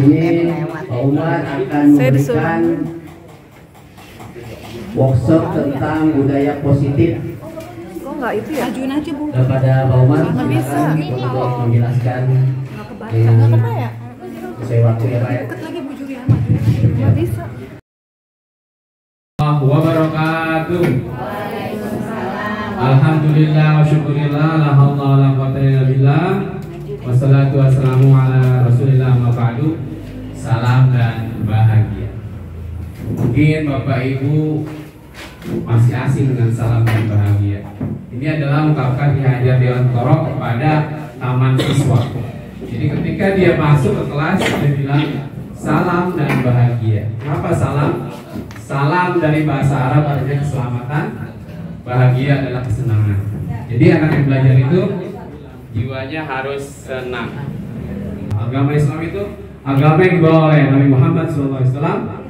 ini Pak Umar akan memberikan workshop tentang budaya positif. Kok nggak itu ya? Ajuin aja Bu. Kepada Pak Umar nggak bisa untuk menjelaskan dengan sesuai waktu ya Pak ya. lagi Bu Jurian, nggak bisa. Wabarakatuh. Alhamdulillah wa syukurillah la haula wa la quwwata illa billah. Wassalatu wassalamu ala Rasulillah ma ba'du. Salam dan bahagia. Mungkin Bapak Ibu masih asing dengan salam dan bahagia. Ini adalah ungkapkan di Hajar Dewan Toro kepada taman siswa. Jadi ketika dia masuk ke kelas dia bilang salam dan bahagia. Kenapa salam? Salam dari bahasa Arab artinya keselamatan, bahagia adalah kesenangan. Jadi anak yang belajar itu jiwanya harus senang. Agama Islam itu agama yang dibawa oleh Nabi Muhammad SAW.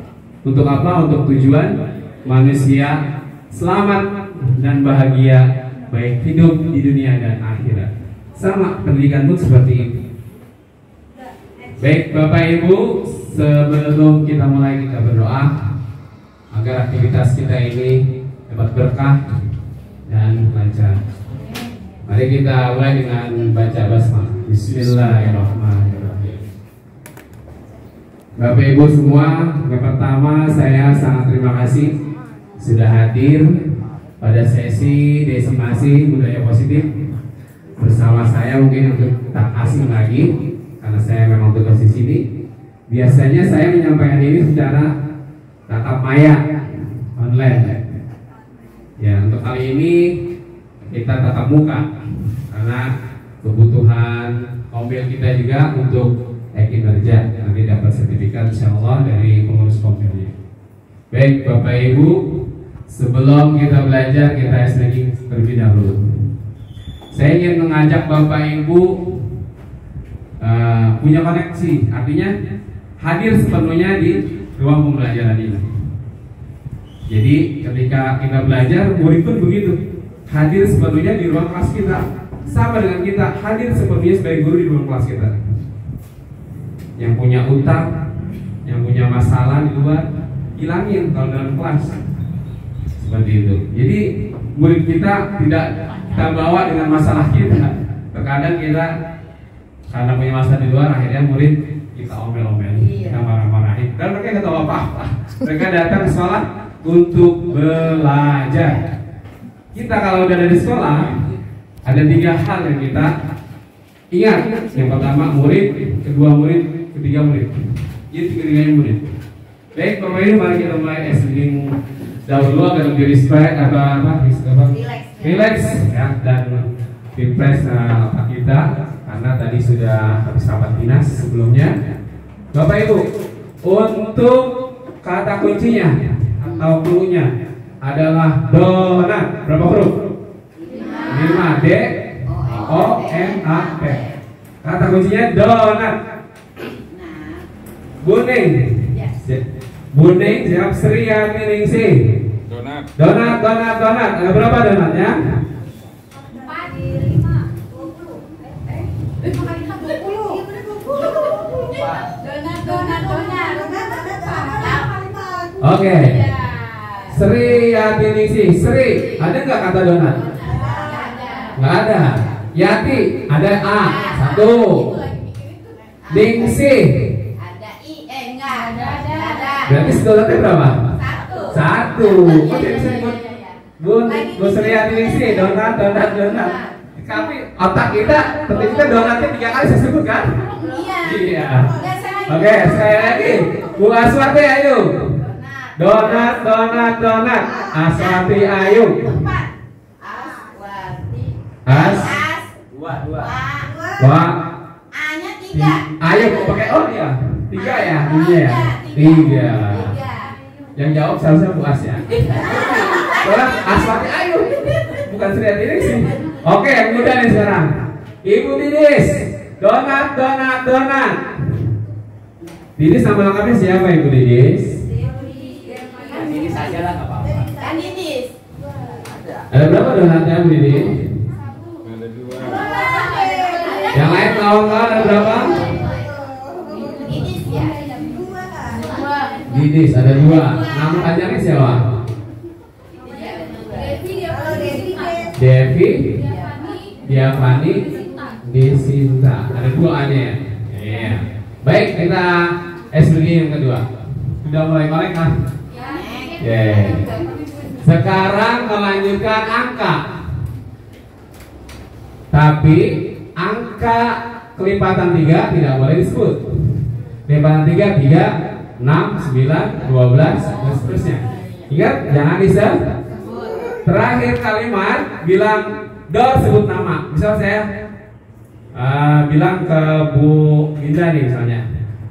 Untuk apa? Untuk tujuan manusia selamat dan bahagia, baik hidup di dunia dan akhirat. Sama pendidikan pun seperti itu. Baik Bapak Ibu, sebelum kita mulai kita berdoa agar aktivitas kita ini dapat berkah dan lancar. Mari kita mulai dengan baca basmalah. Bismillahirrahmanirrahim. Bapak Ibu semua, yang pertama saya sangat terima kasih sudah hadir pada sesi desimasi budaya positif bersama saya. Mungkin untuk tak asing lagi karena saya memang tugas di sini. Biasanya saya menyampaikan ini secara tatap maya online. Ya, untuk kali ini kita tatap muka karena kebutuhan kombil kita juga untuk kinerja nanti dapat sertifikat insyaallah dari pengurus kombilnya. Baik Bapak Ibu, sebelum kita belajar kita SNG terlebih dahulu. Saya ingin mengajak Bapak Ibu punya koneksi, artinya hadir sepenuhnya di ruang pembelajaran ini. Jadi ketika kita belajar, murid pun begitu, hadir sepenuhnya di ruang kelas kita. Sama dengan kita hadir sepenuhnya sebagai guru di ruang kelas kita. Yang punya utang, yang punya masalah di luar, hilangin kalau dalam kelas. Seperti itu. Jadi murid kita tidak kita bawa dengan masalah kita. Terkadang kita karena punya masalah di luar, akhirnya murid kita omel-omel, kita marah-marahin. Dan mereka nggak tahu apa-apa. Mereka datang ke sekolah untuk belajar. Kita kalau udah dari sekolah ada 3 hal yang kita ingat. Yang pertama murid, kedua murid, ketiga murid. Jadi tiga-tiganya murid. Baik Bapak Ibu, mari kita mulai SNG dahulu agar lebih respect relax ya, dan refresh otak kita karena tadi sudah habis rapat dinas sebelumnya. Bapak Ibu, untuk kata kuncinya atau cluenya adalah donat. Berapa huruf? 5 D O N A T. Kata kuncinya donat. Buning. Buning siap Sri Ningsih. Donat. Donat. Ada berapa donatnya? 4, 5, 20. Makanya 20. Donat. Oke. Sri Ningsih. Sri, ada nggak kata donat? Nggak ada. Yati, ada A. 1. Ningsih. Ada I, enggak ada. Berarti donatnya berapa? 1. 1. Oke, bisa ikut. Bu Sri Ningsih, donat. Tapi otak kita ternyata donatnya 3 kali saya sebut kan? Iya. Oke, sekali lagi. Bu Aswati, ayo. Donat. Aswati, ayo. Wah. A-nya 3. Ayo pakai O ya. 3 ya. Iya. 3. Yang jawab seharusnya Bu As ya. Soalnya Aswati ayo. Bukan Sri Ningsih. Oke, yang muda nih sekarang. Ibu Didis. Donat. Didis nama lengkapnya siapa Ibu Didis? Didis aja lah, nggak apa-apa. Kan Didis. Ada berapa donatnya Bu Didis? Ada 2. Yang lain kawan-kawan ada berapa? Didis ya. Idis ada 2. Nama panjangnya siapa? Devi, Diavani, Desinta. Ada 2 A-nya ya. Iya. Baik, kita SBG yang kedua. Sudah mulai melek kan? Sekarang melanjutkan angka. Tapi angka kelipatan 3 tidak boleh disebut. Kelipatan 3, 6, 9, 12 dan seterusnya. Ingat, jangan disebut. Terakhir kalimat bilang Dor, sebut nama. Misal saya bilang ke Bu Winda nih misalnya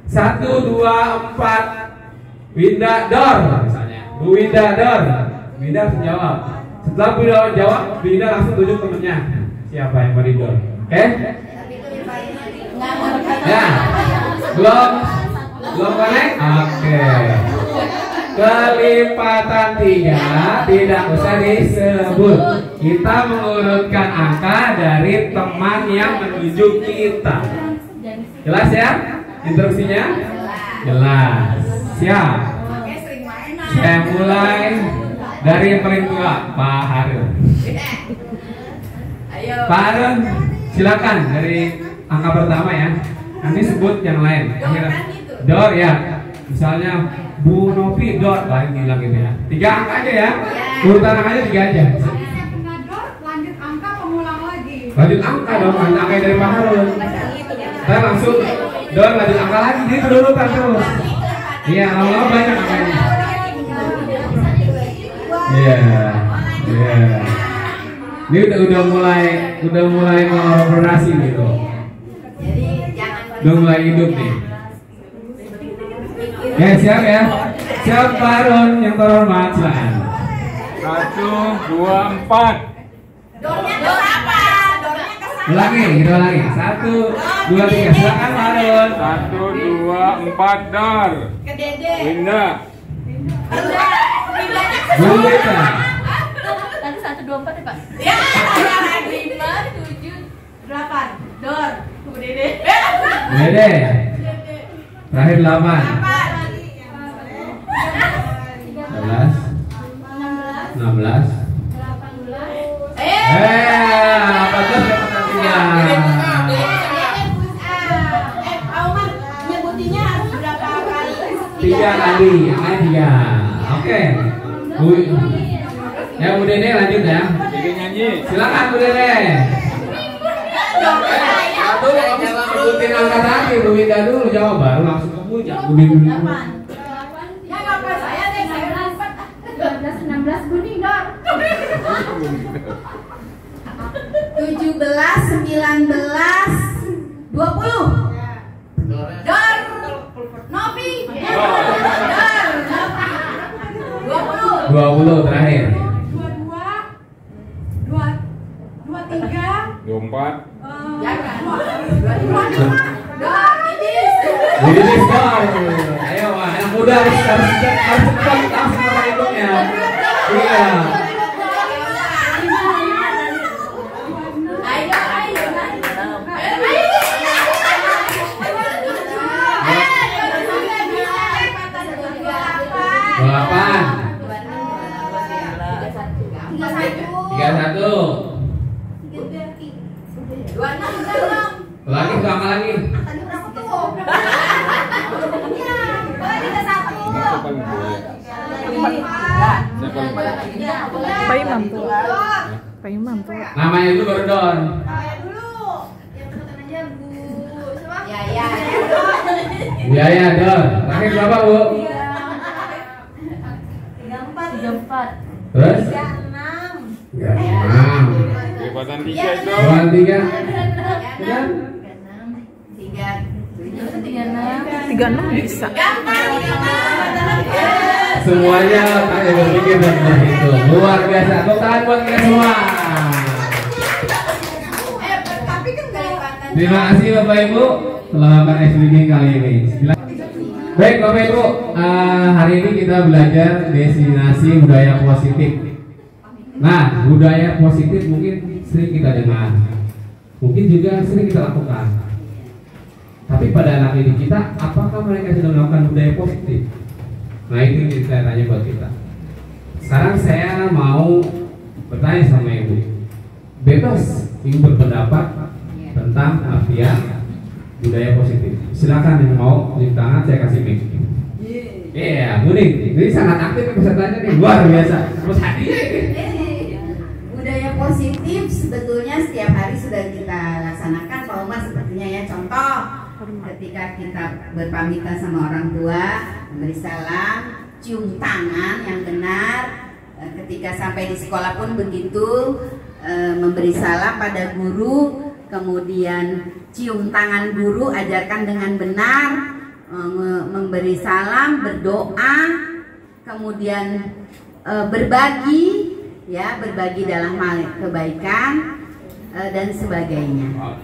1, 2, 4 Winda Dor misalnya. Bu Winda Dor. Winda harus jawab. Setelah Bu Winda jawab, Winda langsung tunjuk temennya siapa yang mau didor. Oke? Ya. Belum connect? Oke. Kelipatan 3 tidak usah disebut. Kita mengurutkan angka dari teman yang menunjuk kita. Jelas ya? Instruksinya? Jelas. Siap. Saya mulai dari yang paling tua, Pak Harun. Pak Harun, silakan dari angka pertama ya. Nanti sebut yang lain. Dor ya. Misalnya Bu Novi Dor, paling bilang gitu ya. 3 angka aja ya. Urutan angkanya 3 aja. Lanjut angka pengulang lagi. Lanjut angka dong, lanjut angka dari Pak Harun. Saya langsung Dor lanjut angka lagi, jadi berurutan terus. Iya, lama-lama banyak angkanya. Iya. Ini udah mulai kolaborasi gitu. Udah mulai hidup nih. Ya siap ya. Siap Pak Harun yang terhormat, silakan. 1, 2, 4. Dornya ke apa? Dornya ke sana. Ulangi, kita ulangi. 1, 2, 3, silakan Pak Harun. 1, 2, 4 Dor. Ke Dede. Winda. Windanya ke Bu Winda. Tadi 1, 2, 4 ya Pak? Ya, 5, 7, 8. Dor. Bu Dede. Dede. Terakhir 8. 16. 14 kepatan 3. Auman nyebutinnya harus berapa kali? 3 kali, yang lain 3. Oke. Bu. Ya Bu Dede lanjut ya. Jadi nyanyi. Silakan Bu Dede. Satu kamu sebutin angka tadi, Bu Winda dulu jawab baru langsung ke Bu. Jangan Bu Winda dulu. Ya nggak apa saya deh, saya dapat 12, 16 kuning Dor. 17, 19, 20. Dor. Novi. Dor. 20 terakhir. 24. 24. Jadi ayo Wak, yang muda harus cepat langsung sama hidupnya. Iya. Delapan. 31. 26. Lagi sama lagi. Tadi berapa tuh? Ya, boleh 31. Pak Imam tuh. Pak Imam tuh. Namanya itu baru Don. Dulu. Yang sebutan aja Bu. Siapa? Ya. Biaya Don. Terakhir berapa Bu? 34. Terus? 36. 36. Kelipatan 3 Dor. Lawan 3. 36 bisa. Semuanya tanya berpikir dan berhitung. Luar biasa. Tepuk tangan buat kita semua. Tapi kan kelipatan. Terima kasih Bapak Ibu telah melakukan SBG kali ini. Baik Bapak Ibu, hari ini kita belajar destinasi budaya positif. Nah, budaya positif mungkin sering kita dengar, mungkin juga sering kita lakukan. Tapi pada anak didik kita, apakah mereka sudah melakukan budaya positif? Nah itu saya tanya buat kita. Sekarang saya mau bertanya sama ibu. Bebas ibu berpendapat tentang mafia budaya positif. Silakan yang mau di tangan saya kasih mic. Iya, Buning. Ini sangat aktif pesertanya nih, luar biasa. Terus hadiah ini. Budaya positif sebetulnya setiap hari sudah kita laksanakan, Pak Umar, sepertinya ya. Contoh, ketika kita berpamitan sama orang tua, memberi salam, cium tangan yang benar. Ketika sampai di sekolah pun begitu, memberi salam pada guru, kemudian cium tangan guru, ajarkan dengan benar, memberi salam, berdoa, kemudian berbagi, ya, berbagi dalam hal kebaikan dan sebagainya.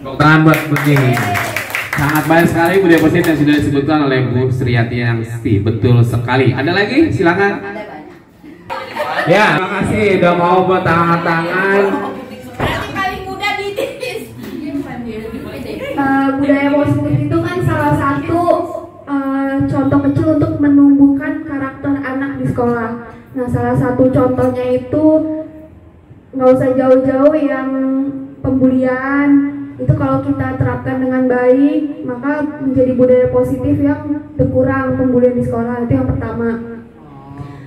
Tepuk tangan buat begini. Sangat banyak sekali budaya positif yang sudah disebutkan oleh Bu Sriyati yang betul sekali. Ada lagi? Silakan. Ada banyak. Ya, terima kasih udah mau buat tangan-tangan. Berarti paling mudah ditis. Budaya positif itu kan salah satu contoh kecil untuk menumbuhkan karakter anak di sekolah. Nah, salah satu contohnya itu nggak usah jauh-jauh yang pembulian. Itu kalau kita terapkan dengan baik, maka menjadi budaya positif yang berkurang pembulian di sekolah. Itu yang pertama.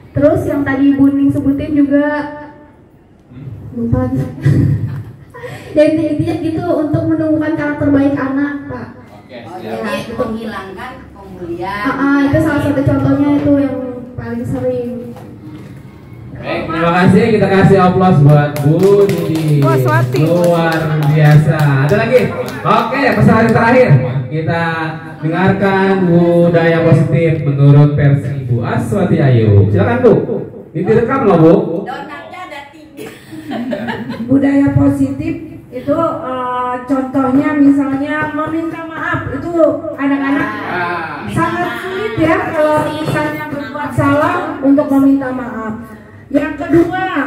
Terus yang tadi Ibu Ning sebutin juga lupa. Jadi intinya gitu untuk menumbuhkan karakter baik anak, Pak. Jadi menghilangkan pembulian. Itu salah satu contohnya itu yang paling sering. Baik, terima kasih. Kita kasih aplaus buat Bu Didi. Luar biasa. Ada lagi? Oke, pesan terakhir. Kita dengarkan budaya positif menurut versi Bu Aswati Ayu. Silakan Bu. Ini direkam loh Bu. Donatnya ada 3. Budaya positif itu contohnya misalnya meminta maaf. Itu anak-anak sangat sulit ya kalau misalnya berbuat salah untuk meminta maaf. Yang kedua,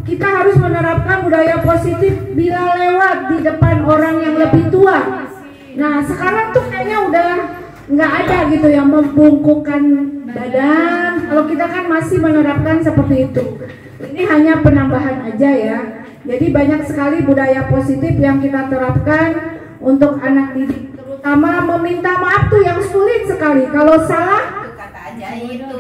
kita harus menerapkan budaya positif bila lewat di depan orang yang lebih tua. Nah, sekarang tuh kayaknya udah nggak ada gitu yang membungkukkan badan. Kalau kita kan masih menerapkan seperti itu. Ini hanya penambahan aja ya. Jadi banyak sekali budaya positif yang kita terapkan untuk anak didik. Terutama meminta maaf tuh yang sulit sekali. Kalau salah, Kata aja itu.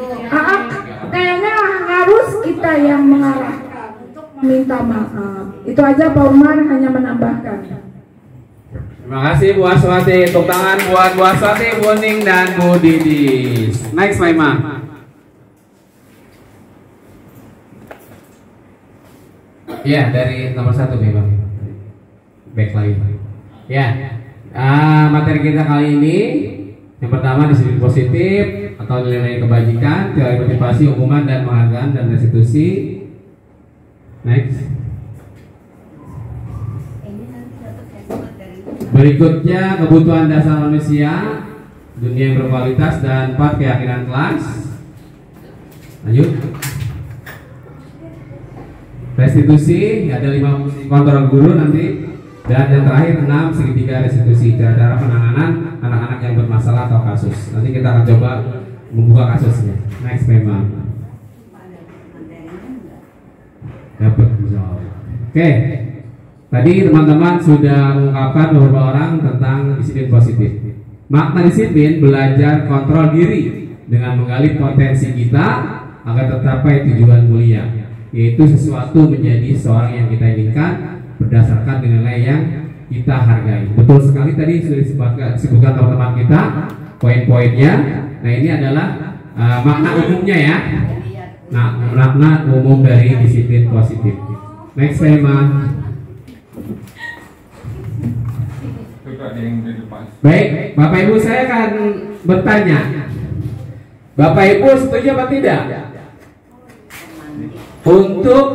kayaknya harus kita yang mengarahkan untuk meminta maaf. Itu aja Pak Umar hanya menambahkan. Terima kasih Bu Aswati. Tepuk tangan buat Bu Aswati, Bu Ning, dan Bu Didi. Next, Pak Imam. Ya, dari nomor 1 Pak Imam. Back lagi. Ya, materi kita kali ini yang pertama disiplin positif atau nilai kebajikan, teori motivasi, hukuman dan penghargaan dan restitusi. Next. Berikutnya kebutuhan dasar manusia, dunia yang berkualitas, dan 4 keyakinan kelas. Lanjut. Restitusi, ada 5 fungsi kontrol guru nanti. Dan yang terakhir 6 segitiga restitusi, cara penanganan anak-anak yang bermasalah atau kasus. Nanti kita akan coba membuka kasusnya. Next memang. Dapat jawab. Oke. Tadi teman-teman sudah mengungkapkan beberapa orang tentang disiplin positif. Makna disiplin belajar kontrol diri dengan menggali potensi kita agar tercapai tujuan mulia, yaitu sesuatu menjadi seorang yang kita inginkan berdasarkan nilai yang kita hargai. Betul sekali tadi sudah disebutkan teman-teman kita poin-poinnya. Nah ini adalah makna umumnya ya. Nah makna umum dari disiplin positif. Next tema. Baik, Bapak Ibu saya akan bertanya. Bapak Ibu setuju apa tidak? Untuk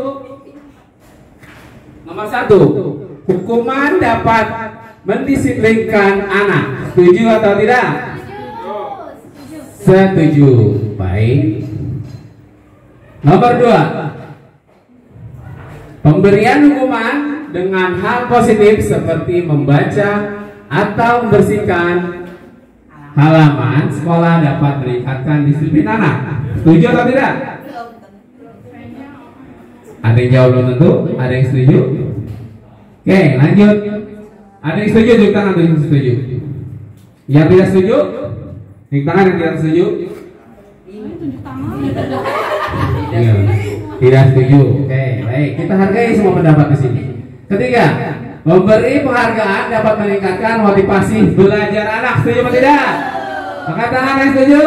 nomor 1, hukuman dapat mendisiplinkan anak. Setuju atau tidak? Setuju. Baik. Nomor 2, pemberian hukuman dengan hal positif seperti membaca atau membersihkan halaman sekolah dapat meningkatkan disiplin anak. Setuju atau tidak? Ada yang jawab belum tentu? Ada yang setuju? Oke, lanjut. Ada yang setuju? Tunjuk tangan yang setuju. Yang tidak setuju? Tunjuk tangan yang tidak setuju. Ya, tidak setuju. Oke, baik. Kita hargai semua pendapat di sini. Ketiga, memberi penghargaan dapat meningkatkan motivasi belajar anak. Setuju atau tidak? Angkat tangan yang setuju.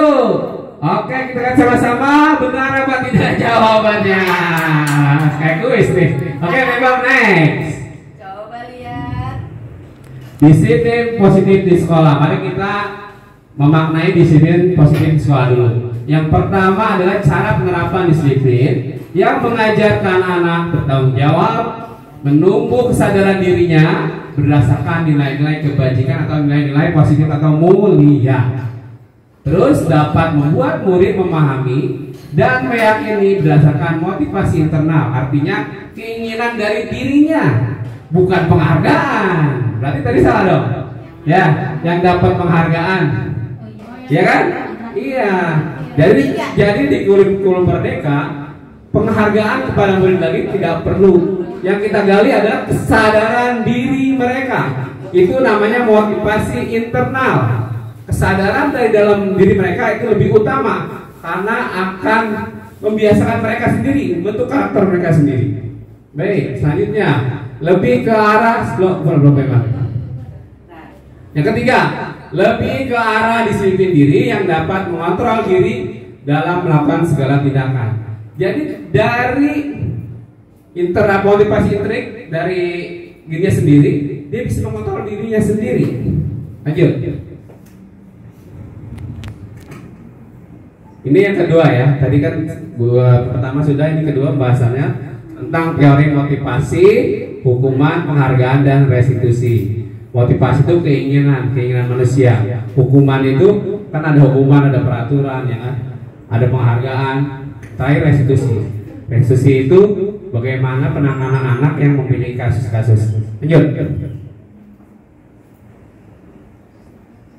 Oke, kita akan sama-sama benar apa tidak jawabannya. Kayak kuis nih. Oke, memang next. Coba lihat. Disiplin positif di sekolah. Mari kita memaknai disiplin positif di sekolah dulu. Yang pertama adalah cara penerapan disiplin yang mengajarkan anak bertanggung jawab, menumbuh kesadaran dirinya berdasarkan nilai-nilai kebajikan atau nilai-nilai positif atau mulia. Terus dapat membuat murid memahami dan meyakini berdasarkan motivasi internal, artinya keinginan dari dirinya, bukan penghargaan. Berarti tadi salah dong. Ya, yang dapat penghargaan. Ya kan? Iya. Jadi di kurikulum Merdeka penghargaan kepada murid lagi tidak perlu. Yang kita gali adalah kesadaran diri mereka. Itu namanya motivasi internal. Kesadaran dari dalam diri mereka itu lebih utama karena akan membiasakan mereka sendiri, membentuk karakter mereka sendiri. Baik, selanjutnya lebih ke arah yang ketiga, lebih ke arah disiplin diri yang dapat mengontrol diri dalam melakukan segala tindakan. Jadi dari motivasi intrik dari dirinya sendiri, dia bisa mengontrol dirinya sendiri. Lanjut. Ini yang kedua ya. Tadi kan pertama sudah, ini kedua pembahasannya tentang teori motivasi, hukuman, penghargaan dan restitusi. Motivasi itu keinginan manusia. Hukuman itu kan ada hukuman, ada peraturan, ya kan? Ada penghargaan. Terakhir restitusi. Restitusi itu bagaimana penanganan anak yang mempunyai kasus-kasus. Lanjut.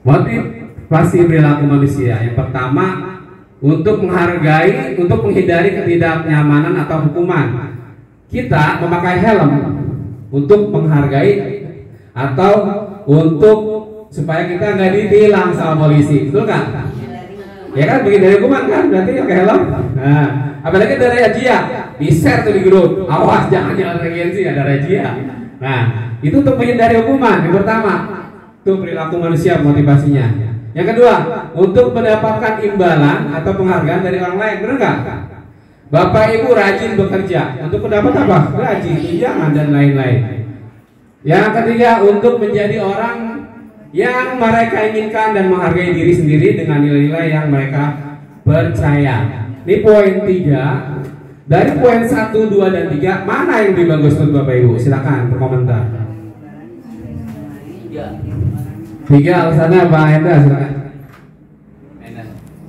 Motivasi perilaku manusia. Yang pertama, untuk menghargai, untuk menghindari ketidaknyamanan atau hukuman. Kita memakai helm untuk menghargai atau untuk supaya kita nggak ditilang sama polisi, betul kan? Ya kan, bikin dari hukuman kan, berarti pakai helm. Nah, apalagi ada razia, di-share tuh di grup, awas jangan jalan regensi, ada razia. Nah, itu untuk menghindari hukuman. Yang pertama, itu perilaku manusia motivasinya. Yang kedua, untuk mendapatkan imbalan atau penghargaan dari orang lain, benar nggak? Bapak Ibu rajin bekerja untuk mendapat apa? Gaji, tunjangan dan lain-lain. Yang ketiga, untuk menjadi orang yang mereka inginkan dan menghargai diri sendiri dengan nilai-nilai yang mereka percaya. Ini poin 3. Dari poin 1, 2, dan 3, mana yang lebih bagus menurut Bapak Ibu? Silakan berkomentar. 3 alasannya Pak Enda, silakan.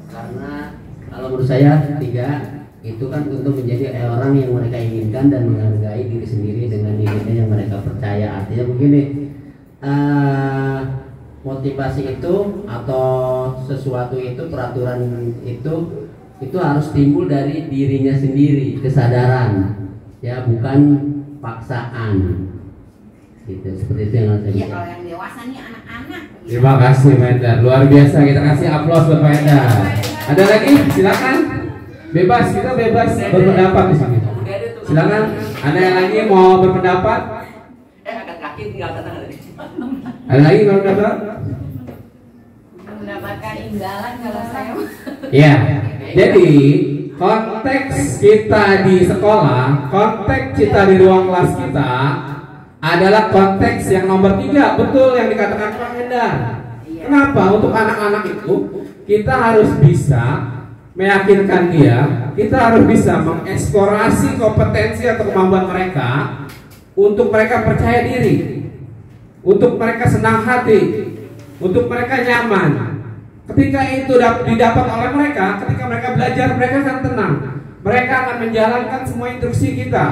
Karena kalau menurut saya 3 itu kan untuk menjadi orang yang mereka inginkan dan menghargai diri sendiri dengan nilai yang mereka percaya. Artinya begini, motivasi itu atau sesuatu itu, peraturan itu harus timbul dari dirinya sendiri, kesadaran, ya, bukan paksaan. Gitu, seperti itu yang harus saya Iya, bilang. kalau yang dewasa nih anak-anak. Terima kasih Pak Enda, luar biasa. Kita kasih aplaus buat Pak Enda. Ada lagi? Silakan. Bebas, kita bebas berpendapat di sini. Silakan. Ada yang lagi mau berpendapat? Ada lagi mau berpendapat? Mendapatkan imbalan kalau saya. Iya. Jadi konteks kita di sekolah, konteks kita di ruang kelas kita adalah konteks yang nomor 3. Betul yang dikatakan Pak Enda. Kenapa? Untuk anak-anak itu kita harus bisa meyakinkan dia, kita harus bisa mengeksplorasi kompetensi atau kemampuan mereka untuk mereka percaya diri, untuk mereka senang hati, untuk mereka nyaman. Ketika itu didapat oleh mereka, ketika mereka belajar, mereka akan tenang. Mereka akan menjalankan semua instruksi kita,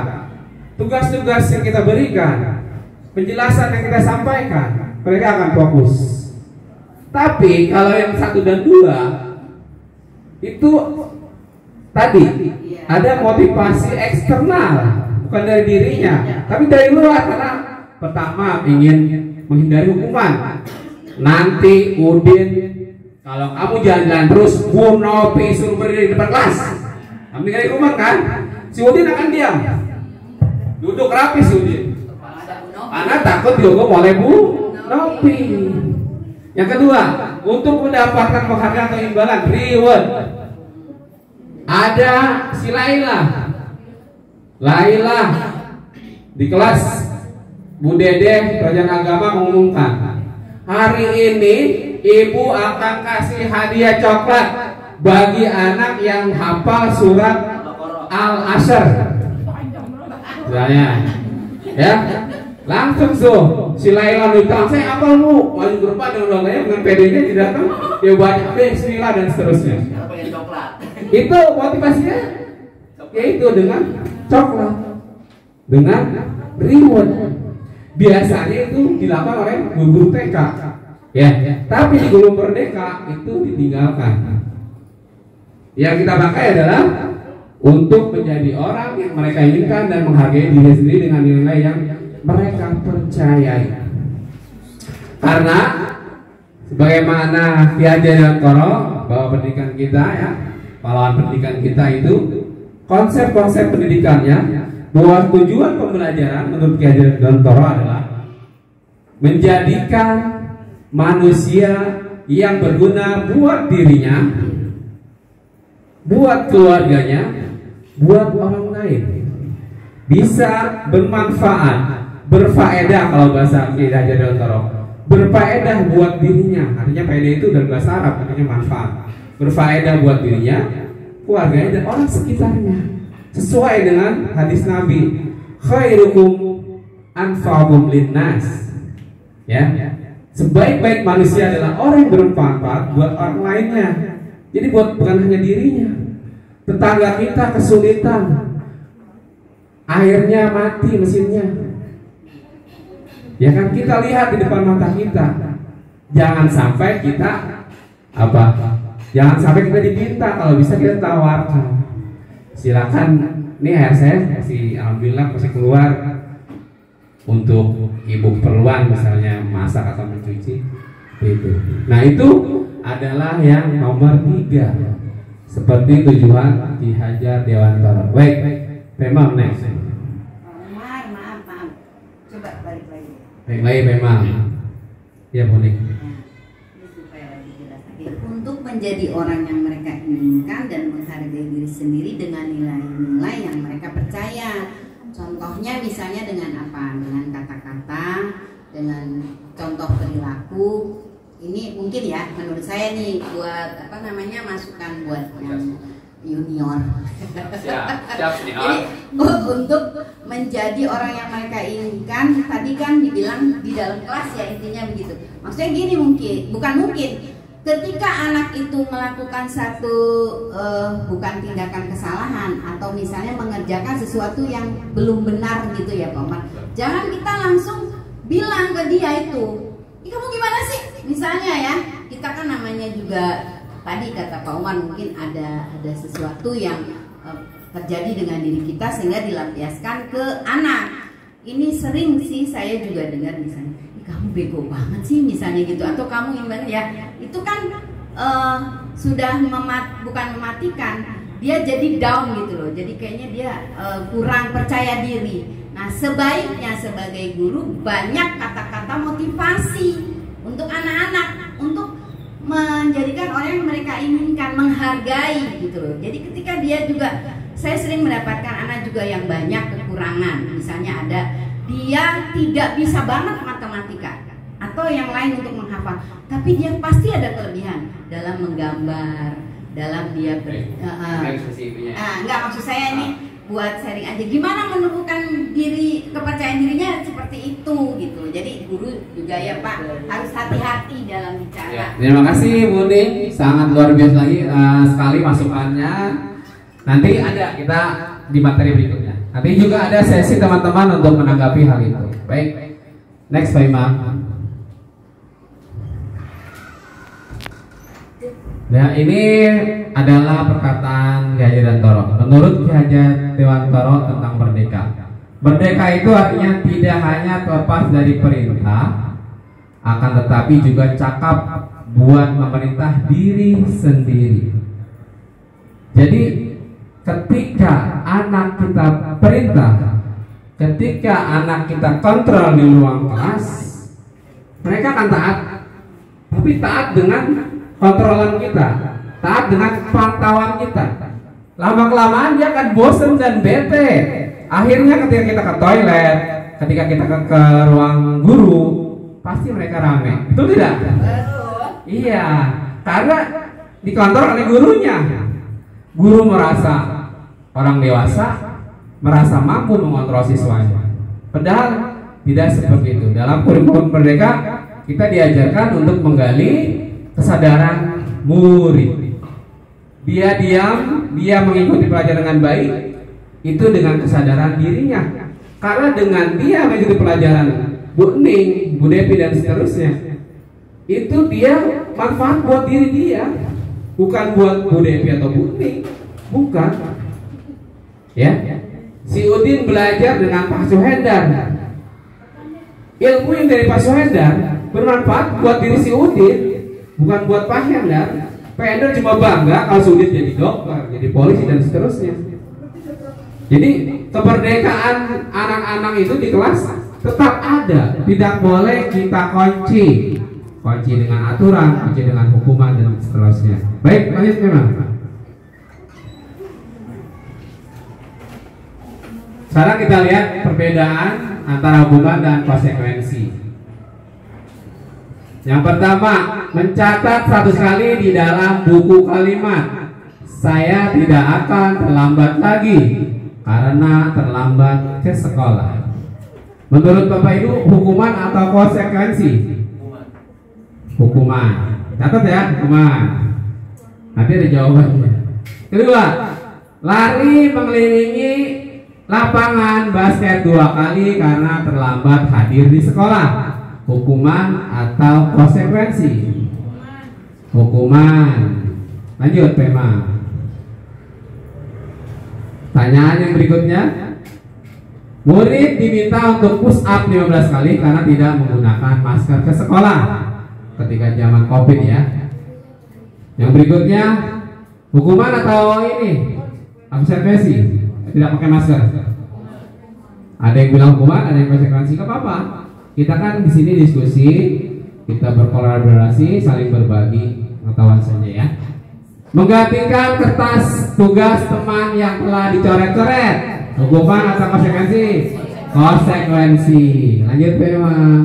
tugas-tugas yang kita berikan, penjelasan yang kita sampaikan. Mereka akan fokus. Tapi kalau yang 1 dan 2 itu tadi ada motivasi eksternal, bukan dari dirinya, tapi dari luar. Karena pertama ingin menghindari hukuman. Nanti Udin kalau kamu jalan-jalan terus bunuh suruh berdiri di depan kelas, kamu menghindari hukuman kan? Si Udin akan diam, duduk rapi si Udin, karena takut diogo oleh Bu Nopi. Yang kedua, untuk mendapatkan penghargaan atau imbalan reward, ada si Laila di kelas Bu Dede Pelajaran Agama mengumumkan, hari ini ibu akan kasih hadiah coklat bagi anak yang hafal surat Al-Asr. Misalnya, ya, langsung tuh si Laila ditang, saya apal Bu, maju ke depan dengan PD-nya tidak tahu, dia baca Bismillah dan seterusnya. Itu motivasinya, yaitu dengan coklat, dengan reward. Biasanya itu dilakukan oleh guru TK, ya. Tapi di Guru Merdeka itu ditinggalkan. Yang kita pakai adalah untuk menjadi orang yang mereka inginkan dan menghargai diri sendiri dengan nilai yang mereka percayai. Karena sebagaimana Ki Hajar Dewantara bahwa pendidikan kita, ya, pahlawan pendidikan kita itu konsep-konsep pendidikannya, bahwa tujuan pembelajaran menurut Ki Hajar Dewantara adalah menjadikan manusia yang berguna buat dirinya, buat keluarganya, buat orang lain, bisa bermanfaat, berfaedah kalau bahasa Ki Hajar Dewantara, berfaedah buat dirinya, artinya faedah itu dari bahasa Arab, artinya manfaat, berfaedah buat dirinya, keluarganya dan orang sekitarnya, sesuai dengan hadis Nabi, khairukum anfa'ukum linnas, ya, sebaik-baik manusia adalah orang yang bermanfaat buat orang lainnya. Jadi bukan hanya dirinya. Tetangga kita kesulitan, airnya mati mesinnya, ya kan, kita lihat di depan mata kita. Jangan sampai kita apa? Jangan sampai kita diminta, kalau bisa kita tawarkan. Silakan, ini air saya masih, alhamdulillah masih keluar untuk ibu keperluan, misalnya masak atau mencuci itu. Nah, itu adalah yang nomor 3, seperti tujuan Ki Hajar Dewantara. Baik, Pemam next. Maaf. Coba balik lagi. Baik lagi Pemam. Ya, Bonik. Untuk menjadi orang yang mereka inginkan dan menghargai diri sendiri dengan nilai-nilai yang mereka percaya. Contohnya misalnya dengan apa? Dengan kata-kata, dengan contoh perilaku. Ini mungkin ya menurut saya nih buat apa namanya, masukan buat yang junior. Siap. Jadi untuk menjadi orang yang mereka inginkan, tadi kan dibilang di dalam kelas ya, intinya begitu. Maksudnya gini, bukan mungkin ketika anak itu melakukan satu bukan tindakan kesalahan atau misalnya mengerjakan sesuatu yang belum benar gitu ya Pak Omar, jangan kita langsung bilang ke dia itu, kamu gimana sih? Misalnya ya, kita kan namanya juga tadi kata Pak Umar, mungkin ada sesuatu yang terjadi dengan diri kita sehingga dilampiaskan ke anak. Ini sering sih saya juga dengar misalnya, kamu bego banget sih misalnya gitu, atau kamu gimana ya, itu kan sudah bukan mematikan, dia jadi down gitu loh, jadi kayaknya dia kurang percaya diri. Nah, sebaiknya sebagai guru banyak kata-kata motivasi untuk anak-anak, untuk menjadikan orang yang mereka inginkan, menghargai gitu loh. Jadi ketika dia juga, saya sering mendapatkan anak juga yang banyak kekurangan, misalnya ada dia tidak bisa banget matematika atau yang lain untuk menghafal, tapi dia pasti ada kelebihan dalam menggambar, dalam dia enggak, maksud saya nih buat sharing aja gimana menumbuhkan diri, kepercayaan dirinya seperti itu gitu. Jadi guru juga ya Pak harus hati-hati dalam bicara. Ya, terima kasih Bu Ning, sangat luar biasa lagi sekali masukannya. Nanti ada kita di materi berikutnya. Nanti juga ada sesi teman-teman untuk menanggapi hal itu. Baik, next Pak Imam. Nah, ini adalah perkataan Ki Hajar Dewantara. Menurut Ki Hajar Dewantara tentang merdeka. Merdeka itu artinya tidak hanya terlepas dari perintah, akan tetapi juga cakap buat memerintah diri sendiri. Jadi ketika anak kita perintah, ketika anak kita kontrol di ruang kelas, mereka akan taat, tapi taat dengan kontrolan kita, taat dengan pantauan kita. Lama-kelamaan dia akan bosan dan bete. Akhirnya ketika kita ke toilet, ketika kita ke ruang guru, pasti mereka rame. Betul tidak? Iya, karena dikontrol oleh gurunya. Guru merasa orang dewasa, merasa mampu mengontrol siswanya. Padahal tidak seperti itu. Dalam kurikulum Merdeka kita diajarkan untuk menggali kesadaran murid. Dia diam, dia mengikuti pelajaran dengan baik, itu dengan kesadaran dirinya. Karena dengan dia mengikuti pelajaran Bu Ning, Bu Depi dan seterusnya, itu dia manfaat buat diri dia, bukan buat Bu Depi atau Bu Ning, bukan. Ya, si Udin belajar dengan Pak Suhendar. Ilmu yang dari Pak Suhendar bermanfaat buat diri si Udin, bukan buat Pak Hendar. Pak Hendar cuma bangga kalau si Udin jadi dokter, jadi polisi dan seterusnya. Jadi kemerdekaan anak-anak itu di kelas tetap ada, tidak boleh kita kunci dengan aturan, kunci dengan hukuman dan seterusnya. Baik, lanjut memang. Sekarang kita lihat perbedaan antara hukuman dan konsekuensi. Yang pertama, mencatat 100 kali di dalam buku kalimat. Saya tidak akan terlambat lagi karena terlambat ke sekolah. Menurut Bapak Ibu, hukuman atau konsekuensi? Hukuman. Catat ya, hukuman. Nanti ada jawabannya. Kedua, lari mengelilingi lapangan basket 2 kali karena terlambat hadir di sekolah. Hukuman atau konsekuensi? Hukuman. Lanjut, Pema. Pertanyaan yang berikutnya, murid diminta untuk push up 15 kali karena tidak menggunakan masker ke sekolah ketika zaman COVID ya. Yang berikutnya, hukuman atau ini konsekuensi? Tidak pakai masker. Ada yang bilang hukuman, ada yang konsekuensi. Gak apa-apa. Kita kan di sini diskusi, kita berkolaborasi, saling berbagi pengetahuan saja ya. Menggantikan kertas tugas teman yang telah dicoret-coret, hukuman atau konsekuensi? Konsekuensi. Lanjut memang.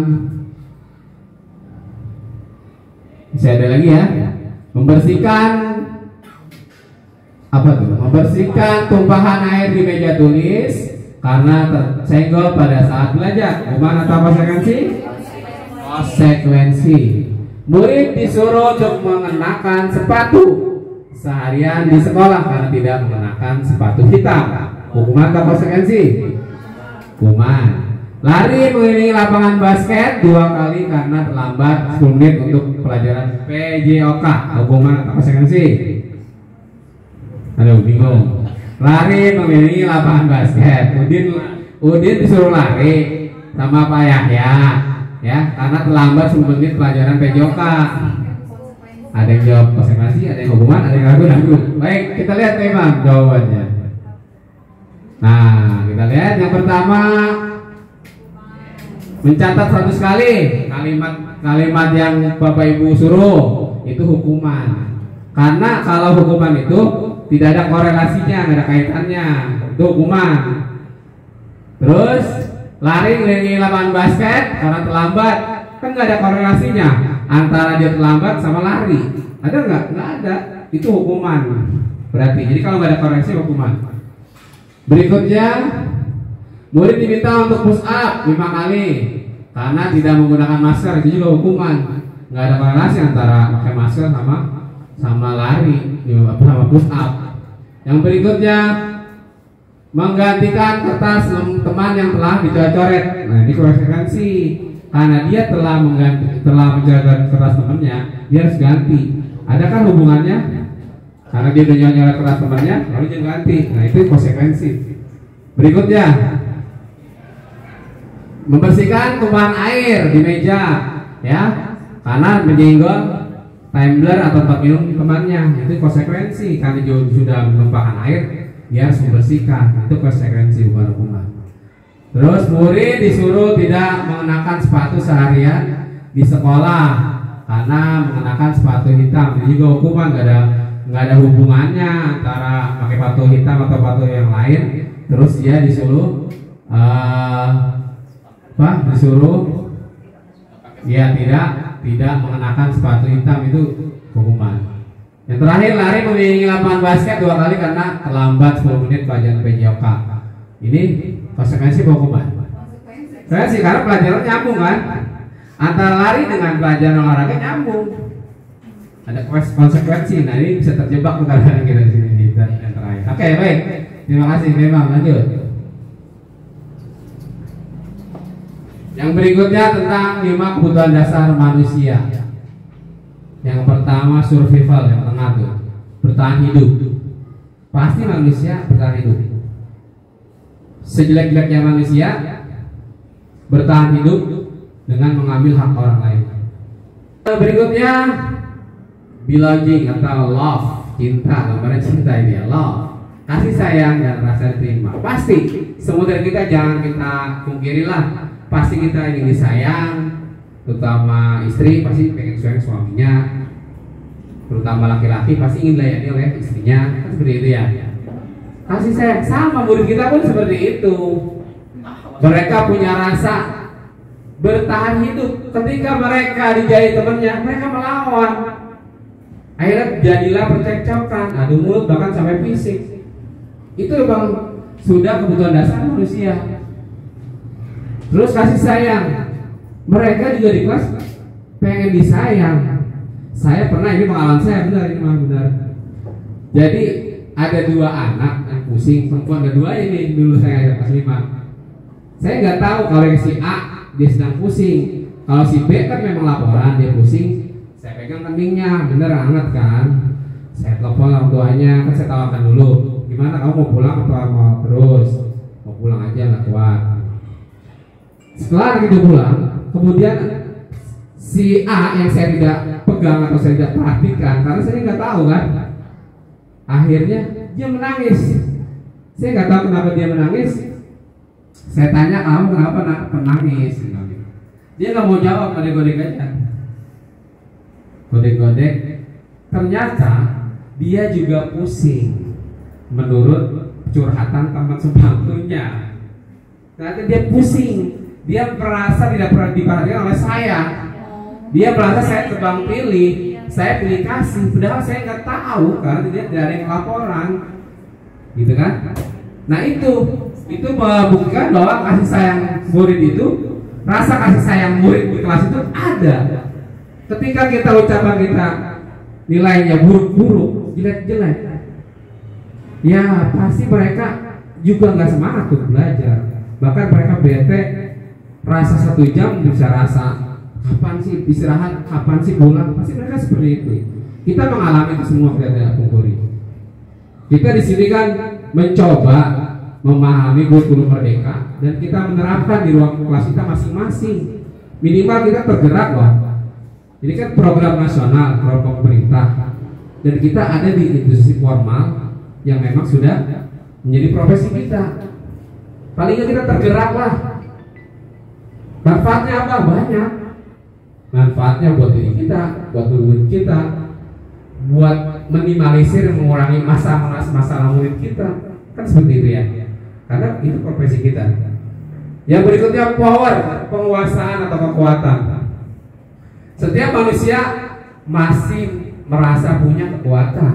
Masih ada lagi ya. Membersihkan apa tuh? Membersihkan tumpahan air di meja tulis karena tersenggol pada saat belajar. Hukuman atau konsekuensi? Konsekuensi. Murid disuruh untuk mengenakan sepatu seharian di sekolah karena tidak mengenakan sepatu hitam. Hukuman atau konsekuensi? Hukuman. Lari mengelilingi lapangan basket 2 kali karena terlambat 10 menit untuk pelajaran PJOK. Hukuman atau konsekuensi? Aduh, bingung. Lari mengelilingi lapangan basket. Udin disuruh lari sama Pak Yahya ya karena terlambat 10 menit pelajaran PJOK. Ada yang jawab konsekuensi, ada yang hukuman, ada yang ragu-ragu. Baik, kita lihat memang jawabannya. Nah, kita lihat yang pertama, mencatat 100 kali kalimat yang Bapak Ibu suruh itu hukuman. Karena kalau hukuman itu tidak ada korelasinya, nggak ada kaitannya, itu hukuman. Terus lari ngelilingi lapangan basket karena terlambat, kan nggak ada korelasinya antara dia terlambat sama lari. Ada nggak? Nggak ada. Itu hukuman. Berarti, jadi kalau nggak ada korelasi hukuman. Berikutnya, murid diminta untuk push up 5 kali karena tidak menggunakan masker, itu juga hukuman. Nggak ada korelasi antara pakai masker sama lari, sama push up. Yang berikutnya, menggantikan kertas teman yang telah dicoret-coret. Nah, ini konsekuensi karena dia telah mencoret kertas temannya, dia harus ganti. Ada kan hubungannya? Karena dia udah nyolek keras temannya, lalu dia ganti. Nah itu konsekuensi. Berikutnya, membersihkan tumpahan air di meja, ya, karena menyenggol tumbler atau tempat minum temannya, itu konsekuensi. Karena dia sudah menumpahkan air, dia harus membersihkan. Itu konsekuensi, bukan hukuman. Terus murid disuruh tidak mengenakan sepatu seharian di sekolah karena mengenakan sepatu hitam. Ini juga hukuman, nggak ada hubungannya antara pakai sepatu hitam atau sepatu yang lain. Terus dia disuruh disuruh dia tidak mengenakan sepatu hitam, itu hukuman. Yang terakhir, lari mengelilingi lapangan basket 2 kali karena terlambat 10 menit pelajaran PJOK. Ini konsekuensi hukuman. Konsekuensi karena pelajaran nyambung kan, antara lari dengan pelajaran olahraga nyambung. Ada konsekuensi. Nah ini bisa terjebak tuh kadang kita di sini di yang terakhir. Oke, baik. Terima kasih. Memang lanjut. Yang berikutnya tentang 5 kebutuhan dasar manusia. Yang pertama survival, yang tengah tuh bertahan hidup. Pasti manusia bertahan hidup. Sejelek-jeleknya manusia bertahan hidup dengan mengambil hak orang lain. Berikutnya belonging atau love, cinta, gambaran cinta ini ya, love, kasih sayang dan rasa terima. Pasti semua dari kita, jangan kita pungkirilah, pasti kita ingin disayang, terutama istri pasti pengen sayang suaminya, terutama laki-laki pasti ingin dilayani oleh istrinya, kan seperti itu ya. Kasih sayang, sama murid kita pun seperti itu. Mereka punya rasa bertahan hidup. Ketika mereka dijahit temannya, mereka melawan. Akhirnya jadilah percekcokan, adu mulut, bahkan sampai fisik. Itu bang sudah kebutuhan dasar manusia. Terus kasih sayang, mereka juga di kelas pengen disayang. Saya pernah, ini pengalaman saya, benar ini memang benar. Jadi ada 2 anak yang pusing, perempuan, ada 2 ini dulu saya kelas 5. Saya nggak tahu kalau yang si A dia sedang pusing, kalau si B kan memang laporan dia pusing. Saya pegang keningnya, bener hangat kan. Saya telepon orang tuanya, kan saya tawarkan dulu, gimana kamu mau pulang atau mau terus? Mau pulang aja, nggak kuat. Setelah itu pulang, kemudian si A yang saya tidak pegang atau saya tidak perhatikan karena saya nggak tahu kan, akhirnya dia menangis. Saya nggak tahu kenapa dia menangis. Saya tanya, kamu kenapa menangis? Dia nggak mau jawab, godek-godek aja. Godek-godek. Ternyata dia juga pusing. Menurut curhatan teman sebangkunya, ternyata dia pusing. Dia merasa tidak pernah diperhatikan oleh saya. Dia merasa saya tebang pilih, saya pilih kasih, padahal saya nggak tahu karena dia tidak ada yang laporan, gitu kan? Nah itu membuktikan bahwa kasih sayang murid itu, rasa kasih sayang murid di kelas itu ada. Ketika kita ucapan kita nilainya buruk-buruk, jelek-jelek, ya pasti mereka juga nggak semangat untuk belajar. Bahkan mereka bete, rasa 1 jam bisa rasa kapan sih istirahat, kapan sih pulang, pasti mereka seperti itu. Kita mengalami itu semua, kita pungkuri. Kita di sini kan mencoba memahami kurikulum Merdeka dan kita menerapkan di ruang kelas kita masing-masing. Minimal kita tergerak loh. Ini kan program nasional, program pemerintah, dan kita ada di institusi formal yang memang sudah menjadi profesi kita. Paling nggak kita tergerak lah. Manfaatnya apa? Banyak. Manfaatnya buat diri kita, buat murid kita, buat minimalisir, mengurangi masalah murid kita. Kan seperti itu ya. Karena itu profesi kita. Yang berikutnya power, penguasaan atau kekuatan. Setiap manusia masih merasa punya kekuatan.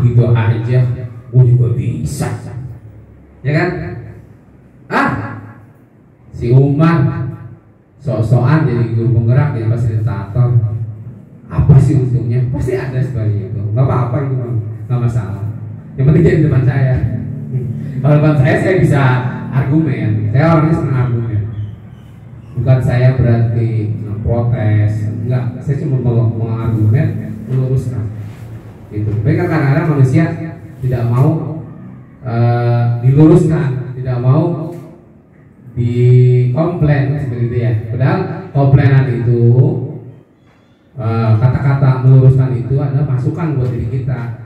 Gitu aja, gue juga bisa. Ya kan? Si Umar sok-sokan jadi guru penggerak, jadi fasilitator. Apa sih untungnya? Pasti ada sebenarnya itu. Gak apa-apa itu, gak masalah. Yang penting jadi depan saya. Kalau depan saya bisa argumen. Saya orangnya senang argumen. Bukan saya berarti protes, enggak. Saya cuma mengargumen, meluruskan. Gitu. Tapi kan kadang-kadang manusia tidak mau diluruskan, tidak mau dikomplain seperti itu ya. Padahal komplainan itu, kata-kata meluruskan itu adalah masukan buat diri kita.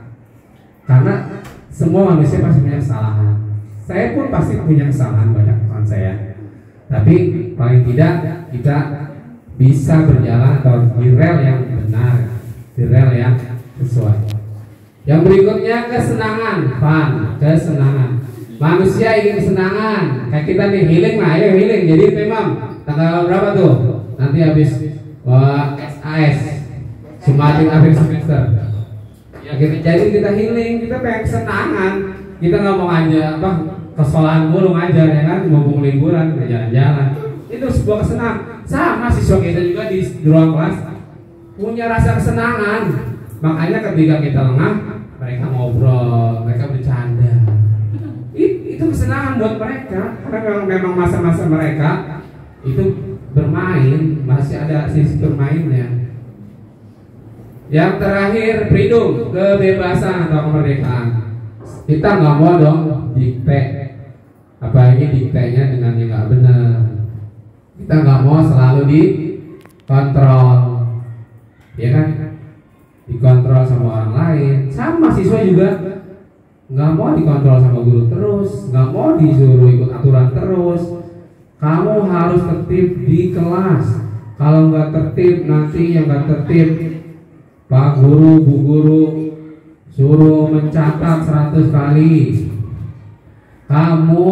Karena semua manusia pasti punya kesalahan. Saya pun pasti punya kesalahan banyak teman saya. Tapi paling tidak kita bisa berjalan atau di rel yang benar, di rel yang sesuai. Yang berikutnya kesenangan, fun, kesenangan. Manusia ingin kesenangan. Kayak kita nih healing lah, ayo healing. Jadi memang tanggal berapa tuh? Nanti habis SAS, Sumatin akhir semester. Ya jadi kita healing, kita pengen kesenangan. Kita nggak mau aja apa kesalahan mulu ngajar ya kan, mumpung liburan ke jalan-jalan. Itu sebuah kesenangan. Sama siswa kita juga di ruang kelas punya rasa kesenangan. Makanya ketika kita lengah, mereka ngobrol, mereka bercanda. Itu kesenangan buat mereka. Karena memang masa-masa mereka itu bermain, masih ada sisi bermainnya. Yang terakhir, freedom, kebebasan atau kemerdekaan. Kita nggak mau dong dikte, apalagi diktenya dengan yang nggak benar. Kita nggak mau selalu dikontrol, ya kan? Dikontrol sama orang lain. Sama siswa juga nggak mau dikontrol sama guru terus, nggak mau disuruh ikut aturan terus. Kamu harus tertib di kelas. Kalau nggak tertib, nanti yang nggak tertib Pak Guru, Bu Guru suruh mencatat 100 kali. Kamu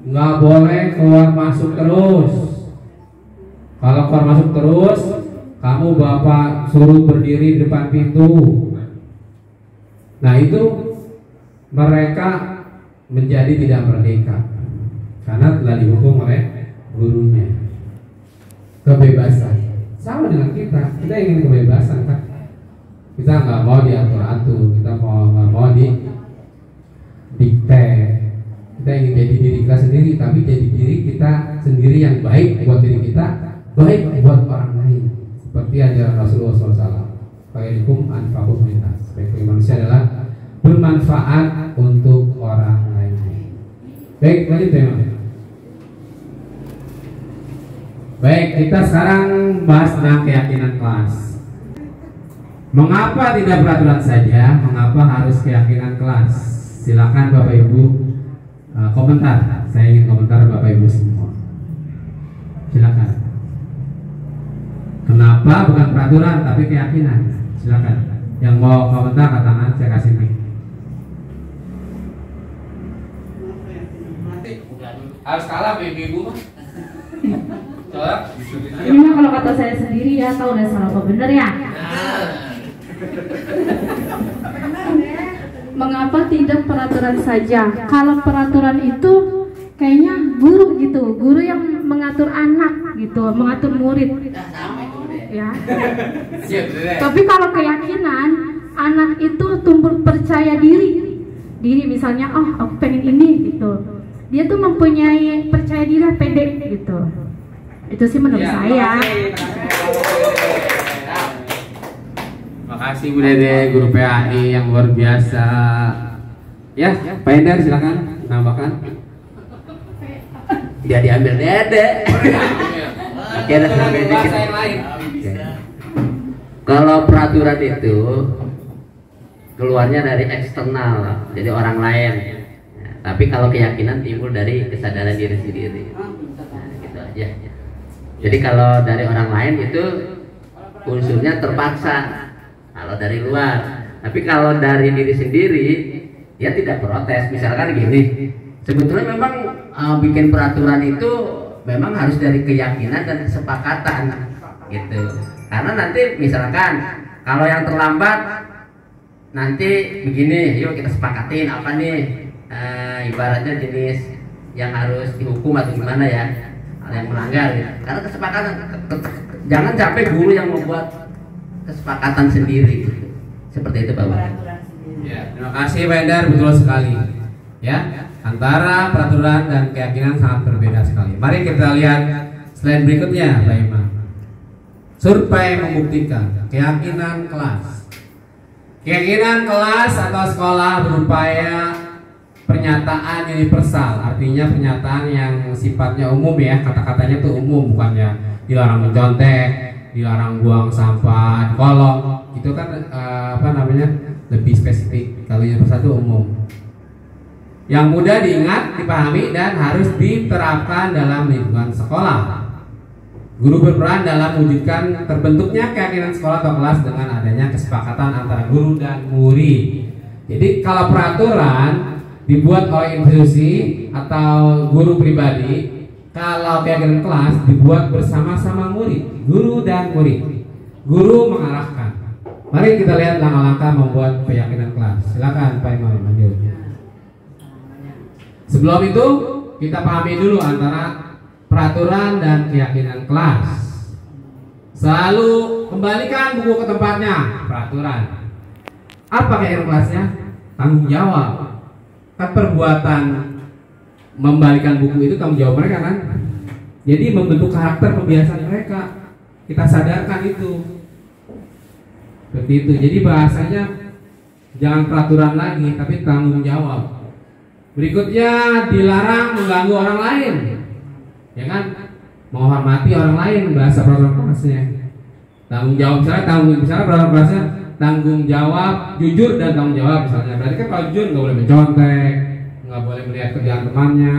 nggak boleh keluar masuk terus. Kalau keluar masuk terus, kamu Bapak suruh berdiri di depan pintu. Nah itu mereka menjadi tidak merdeka karena telah dihukum oleh gurunya. Kebebasan sama dengan kita ingin kebebasan kan. Kita nggak mau diatur-atur, kita nggak mau didikte. Kita ingin jadi diri kita sendiri, tapi jadi diri kita sendiri yang baik buat diri kita, baik buat orang lain. Seperti ajaran Rasulullah SAW. Khairukum anfa'uhum linnas. Sebaik manusia adalah bermanfaat untuk orang lain. Baik, lanjut tema. Baik, kita sekarang bahas tentang keyakinan kelas. Mengapa tidak peraturan saja? Mengapa harus keyakinan kelas? Silakan Bapak Ibu komentar. Saya ingin komentar Bapak Ibu semua. Silakan. Kenapa bukan peraturan tapi keyakinan? Silakan. Yang mau komentar angkat tangan, saya kasih mic. Harus kalah ibu-ibu mah. Ini mah kalau kata saya sendiri ya, tahu udah salah apa bener ya. Mengapa tidak peraturan saja? Kalau peraturan itu kayaknya guru gitu, guru yang mengatur anak gitu, mengatur murid. Ya. Tapi kalau keyakinan, anak itu tumbuh percaya diri. Misalnya, oh aku pengen ini gitu. Dia tuh mempunyai percaya diri, pede gitu. Itu sih menurut saya. Makasih Bu Dede, guru PAI yang luar biasa. Ya, Pak Ender silakan nambahkan. Dia diambil Dede. Ada sampai dikit. Kalau peraturan itu keluarnya dari eksternal, jadi orang lain. Tapi kalau keyakinan timbul dari kesadaran diri sendiri. Nah, gitu aja. Jadi kalau dari orang lain itu unsurnya terpaksa. Kalau dari luar, tapi kalau dari diri sendiri, dia tidak protes. Misalkan gini, sebetulnya memang bikin peraturan itu memang harus dari keyakinan dan kesepakatan, gitu. Karena nanti misalkan kalau yang terlambat, nanti begini, yuk kita sepakatin apa nih, ibaratnya jenis yang harus dihukum atau gimana ya, yang melanggar. Ya. Karena kesepakatan, jangan sampai guru yang membuat kesepakatan sendiri, seperti itu Pak. Ya, terima kasih Pak Endar, betul sekali. Ya, antara peraturan dan keyakinan sangat berbeda sekali. Mari kita lihat slide berikutnya, Pak Imam. Survei membuktikan keyakinan kelas. Keyakinan kelas atau sekolah berupaya pernyataan universal, artinya pernyataan yang sifatnya umum ya, kata-katanya tuh umum, bukannya dilarang mencontek, dilarang buang sampah di kolong, itu kan lebih spesifik. Kalau universal itu umum, yang mudah diingat, dipahami, dan harus diterapkan dalam lingkungan sekolah. Guru berperan dalam mewujudkan terbentuknya keyakinan sekolah atau kelas dengan adanya kesepakatan antara guru dan murid. Jadi kalau peraturan dibuat oleh institusi atau guru pribadi, kalau keyakinan kelas dibuat bersama-sama murid, guru dan murid. Guru mengarahkan. Mari kita lihat langkah-langkah membuat keyakinan kelas. Silakan Pak Imam lanjut. Sebelum itu kita pahami dulu antara peraturan dan keyakinan kelas. Selalu kembalikan buku ke tempatnya. Peraturan. Apa keyakinan kelasnya? Tanggung jawab. Kan perbuatan membalikan buku itu tanggung jawab mereka kan. Jadi membentuk karakter pembiasaan mereka. Kita sadarkan itu. Seperti itu. Jadi bahasanya jangan peraturan lagi, tapi tanggung jawab. Berikutnya, dilarang mengganggu orang lain. Ya kan, menghormati orang lain, bahasa peraturan kelasnya. Tanggung jawab, misalnya peraturan kelasnya tanggung jawab jujur dan tanggung jawab misalnya. Berarti kan kalau jujur nggak boleh mencontek, nggak boleh melihat kerjaan temannya,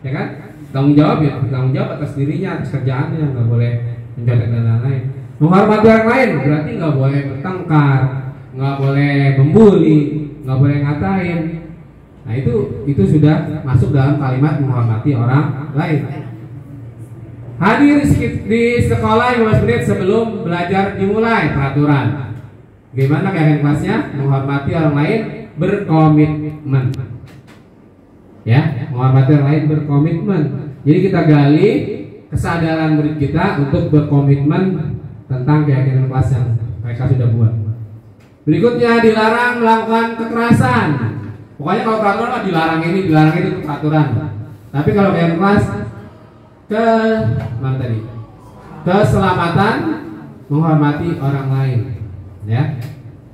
ya kan? Tanggung jawab ya tanggung jawab atas dirinya, atas kerjaannya, nggak boleh mencontek dan lain-lain. Menghormati orang lain berarti nggak boleh bertengkar, nggak boleh membuli, nggak boleh ngatain. Nah itu sudah masuk dalam kalimat menghormati orang lain. Hadir di sekolah 15 menit sebelum belajar dimulai. Peraturan. Gimana keyakinan kelasnya? Menghormati orang lain, berkomitmen. Ya, menghormati orang lain, berkomitmen. Jadi kita gali kesadaran murid kita untuk berkomitmen tentang keyakinan kelas yang mereka sudah buat. Berikutnya, dilarang melakukan kekerasan. Pokoknya kalau peraturan dilarang ini, dilarang itu peraturan. Tapi kalau keyakinan kelas keselamatan, menghormati orang lain, ya.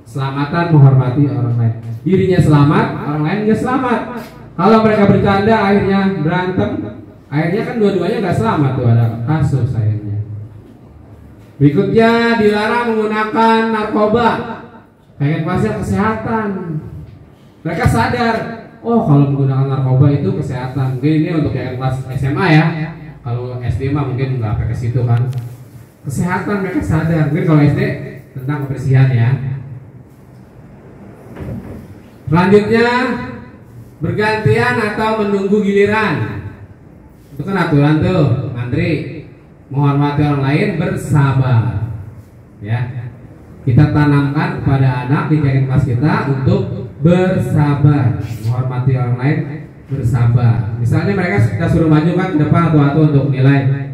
Selamatan, menghormati orang lain. Dirinya selamat, orang lain juga selamat. Kalau mereka bercanda akhirnya berantem, akhirnya kan dua-duanya nggak selamat tuh, ada kasus akhirnya. Berikutnya, dilarang menggunakan narkoba. Kayak kelasnya kesehatan. Mereka sadar, oh kalau menggunakan narkoba itu kesehatan. Mungkin ini untuk yang kelas SMA ya. Kalau SD mah mungkin nggak pakai ke situ kan. Kesehatan mereka sadar. Mungkin kalau SD tentang kebersihan ya. Selanjutnya, bergantian atau menunggu giliran. Itu kan aturan tuh, ngantri. Menghormati orang lain, bersabar. Ya. Kita tanamkan kepada anak di kelas kita untuk bersabar, menghormati orang lain, bersabar. Misalnya mereka kita suruh maju kan ke depan atau untuk nilai,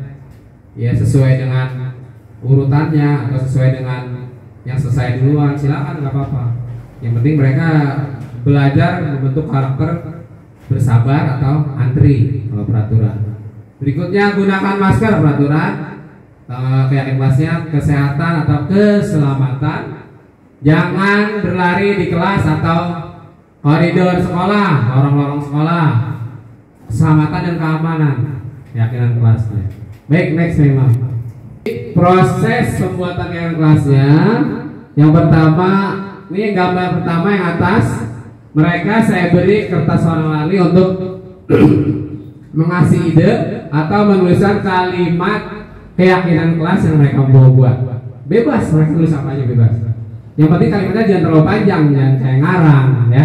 ya sesuai dengan urutannya atau sesuai dengan yang selesai duluan, silakan nggak apa-apa. Yang penting mereka belajar membentuk karakter bersabar atau antri kalau peraturan. Berikutnya, gunakan masker. Peraturan keyakinan kelasnya kesehatan atau keselamatan. Jangan berlari di kelas atau koridor sekolah, lorong-lorong sekolah. Keselamatan dan keamanan, keyakinan kelasnya. Baik, next memang. Proses pembuatan keyakinan kelasnya. Yang pertama, ini gambar pertama yang atas. Mereka saya beri kertas warna-warni untuk mengasih ide atau menuliskan kalimat keyakinan kelas yang mereka mau buat. Bebas, mereka tulis apa aja bebas. Yang penting kalimatnya jangan terlalu panjang, jangan kayak ngarang ya.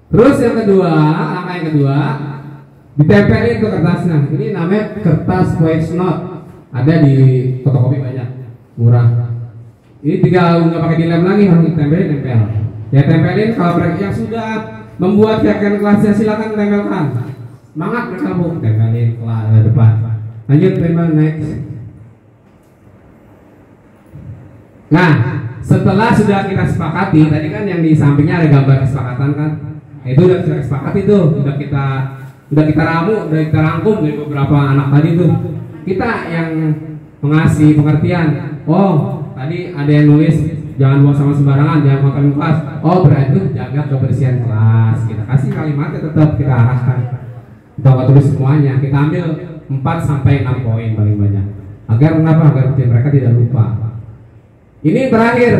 Terus yang kedua, langkah yang kedua, ditempelin ke kertasnya. Ini namanya kertas voice note. Ada di fotokopi banyak, murah. Ini tinggal nggak pakai dilem lagi, harus ditempelin, tempel. Ya tempelin. Kalau mereka yang sudah membuat keyakinan kelasnya silakan tempelkan. Semangat mereka bu, tempelin ke depan. Lanjut, memang next. Nah, setelah sudah kita sepakati, tadi kan yang di sampingnya ada gambar kesepakatan kan? Itu udah kita sepakati tuh, udah kita ramu, udah kita rangkum dari beberapa anak tadi tuh. Kita yang mengasih pengertian, Oh, tadi ada yang nulis jangan buang sama sembarangan, jangan makan di kelas. Oh, berarti itu jaga kebersihan kelas. Kita kasih kalimatnya, tetap kita arahkan. Kita nggak tulis semuanya. Kita ambil 4 sampai 6 poin paling banyak. Agar kenapa? Agar mereka tidak lupa. Ini terakhir.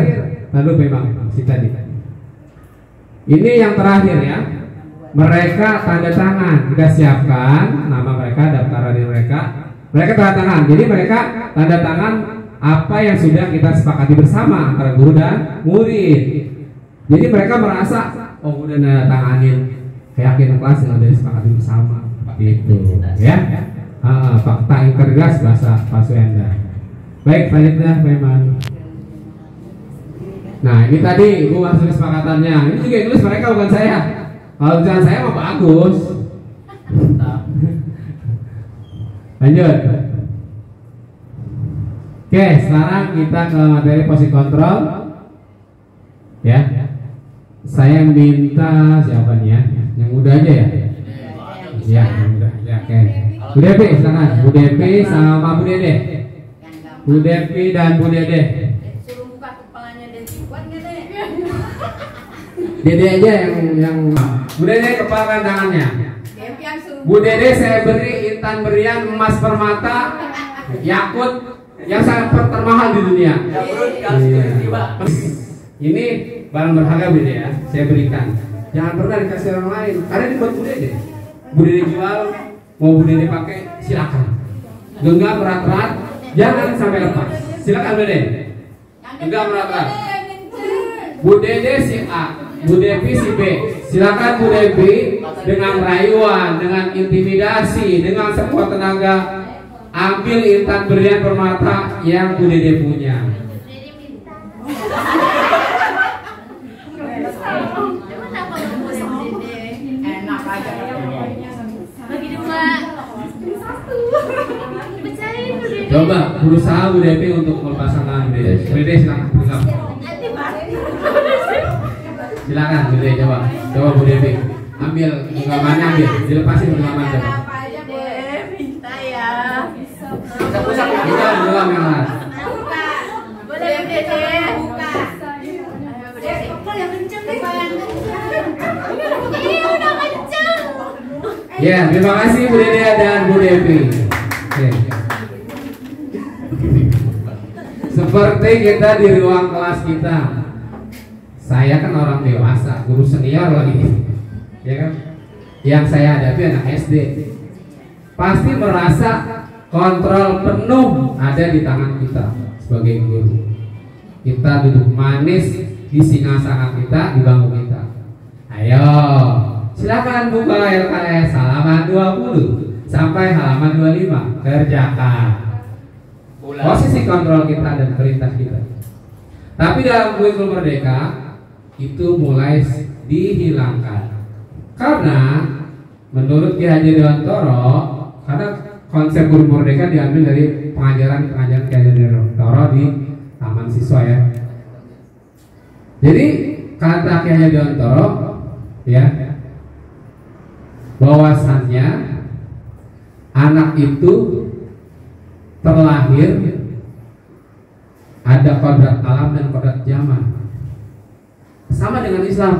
Lalu memang si tadi. Ini yang terakhir ya. Mereka tanda tangan. Kita siapkan nama mereka, daftar diri mereka. Mereka tanda tangan. Jadi mereka tanda tangan apa yang sudah kita sepakati bersama antara guru dan murid. Jadi mereka merasa, oh udah nanda tanganin keyakinan kelas yang udah disepakati bersama. Gitu ya. Fakta integritas bahasa Pak Suenda. Baik, selanjutnya memang. Nah ini tadi ibu masuk kesepakatannya. Ini juga yang tulis mereka bukan saya. Kalau tulisan saya mah bagus. Lanjut. Oke, sekarang kita ke materi posisi kontrol. Ya. Saya minta siapa nih ya? Yang muda aja ya? Ya, yang muda. Ya, oke. Bu Devi, silakan. Bu Devi sama Bu Dede. Bu Devi dan Bu Dede. Suruh buka kepalanya Dede, kuat nggak Dede? Dede aja yang Bu Dede kepalkan tangannya. Devi yang suruh. Bu Dede saya beri intan berian emas permata yakut yang sangat termahal di dunia. Iya. Ini barang berharga Bu Dede ya, saya berikan. Jangan pernah dikasih orang lain. Karena ini buat Bu Dede. Bu Dede jual, mau Bu Dede pakai silakan. Genggam erat-erat, jangan sampai lepas. Silakan Bu Dede. Genggam erat-erat. Bu Dede si A, Bu Devi si B. Silakan Bu Devi dengan rayuan, dengan intimidasi, dengan sekuat tenaga ambil intan berian permata yang Bu Dede punya. Enak aja. Bagi 2. Pecahin Bu Dede. Coba berusaha Bu Devi untuk melepaskan tangan Bu Dede. Bu Dede silakan pegang. Silakan Bu Dede coba. Coba Bu Devi ambil genggamannya, ambil dilepasin genggaman coba. Apa aja boleh minta ya. Kita genggam yang lain. Buka. Boleh Dede. Buka. Kepal yang kenceng deh. Iya udah kenceng. Ya, terima kasih Bu Dede dan Bu Devi. Oke. Seperti kita di ruang kelas kita. Saya kan orang dewasa, guru senior lagi, ya kan? Yang saya hadapi anak SD. Pasti merasa kontrol penuh ada di tangan kita sebagai guru. Kita duduk manis di singgasana kita, di bangku kita. Ayo, silakan buka LKS halaman 20 sampai halaman 25. Kerjakan. Posisi kontrol kita dan perintah kita. Tapi dalam kurikulum Merdeka itu mulai dihilangkan karena menurut Ki Haji Dewantoro, karena konsep guru merdeka diambil dari pengajaran Ki Haji Dewantoro di Taman Siswa ya. Jadi kata Ki Haji Dewantoro ya, bahwasannya anak itu terlahir ada kodrat alam dan kodrat zaman. Sama dengan Islam,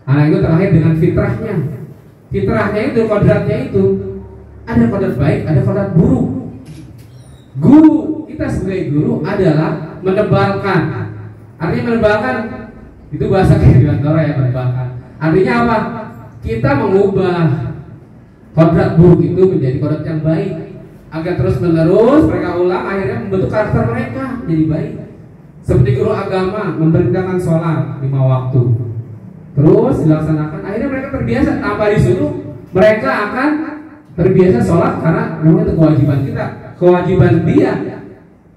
anak itu terlahir dengan fitrahnya. Fitrahnya itu, kodratnya itu ada kodrat baik, ada kodrat buruk. Guru, kita sebagai guru adalah menebalkan. Artinya menebalkan itu bahasa Dewantoro ya, menebalkan. Artinya apa? Kita mengubah kodrat buruk itu menjadi kodrat yang baik, agar terus menerus mereka ulang, akhirnya membentuk karakter mereka jadi baik. Seperti guru agama memerintahkan sholat 5 waktu, terus dilaksanakan, akhirnya mereka terbiasa. Tanpa disuruh, mereka akan terbiasa sholat karena memang itu kewajiban kita, kewajiban dia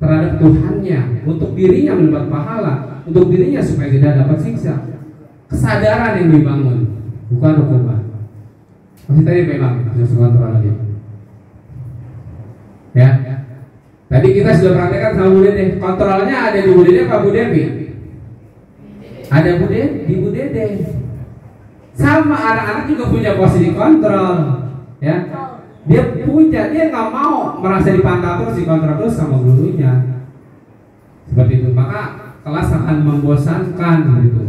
terhadap Tuhannya, untuk dirinya mendapat pahala, untuk dirinya supaya tidak dapat siksa. Kesadaran yang dibangun, bukan hukuman. Masih tadi memang bisa kontrol lagi. Ya. Tadi kita sudah praktekkan sama Bu Dede. Kontrolnya ada di Bu Dede apa Bu Devi? Ada Bu Dede, di Bu Dede. Sama anak-anak juga punya posisi kontrol, ya. Dia nggak mau merasa dipantau terus, dikontrol terus sama gurunya. Seperti itu. Maka kelas akan membosankan gitu.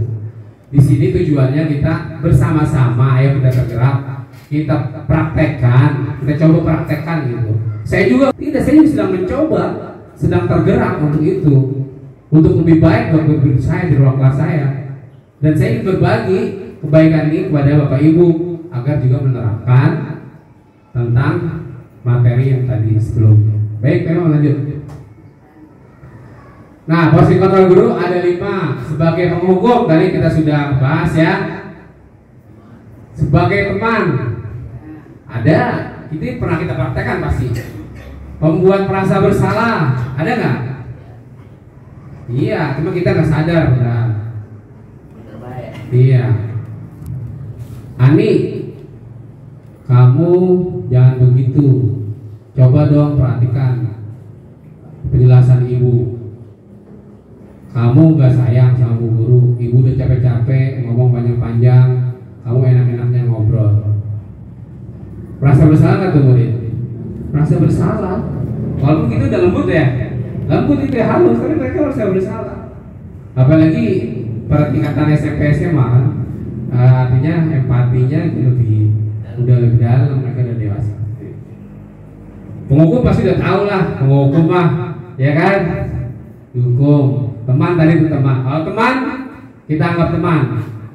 Di sini tujuannya kita bersama-sama, ayo kita bergerak, kita praktekkan, kita coba praktekkan gitu. Saya juga tidak, saya sedang mencoba, sedang tergerak untuk itu, untuk lebih baik buat guru saya di ruang kelas saya. Dan saya ingin berbagi kebaikan ini kepada Bapak Ibu agar juga menerapkan tentang materi yang tadi sebelumnya. Baik, memang lanjut. Nah, posisi kontrol guru ada 5. Sebagai penghukum tadi kita sudah bahas ya. Sebagai teman ada, itu pernah kita praktekkan pasti. Pembuat merasa bersalah ada nggak? Iya, cuma kita nggak sadar. Benar. Iya. Ani, kamu jangan begitu. Coba dong perhatikan penjelasan ibu. Kamu nggak sayang sama bu guru. Ibu udah capek-capek ngomong panjang-panjang. Kamu enak-enaknya ngobrol. Merasa bersalah nggak tuh murid? Merasa bersalah. Walaupun itu udah lembut ya. Lembut itu ya, halus, tapi mereka merasa bersalah. Apalagi pada tingkatan SMP SMA, artinya empatinya itu udah lebih dalam, mereka udah dewasa. Penghukum pasti udah tahu lah, penghukum mah, ya kan? Dihukum. Teman tadi itu teman. Kalau teman, kita anggap teman.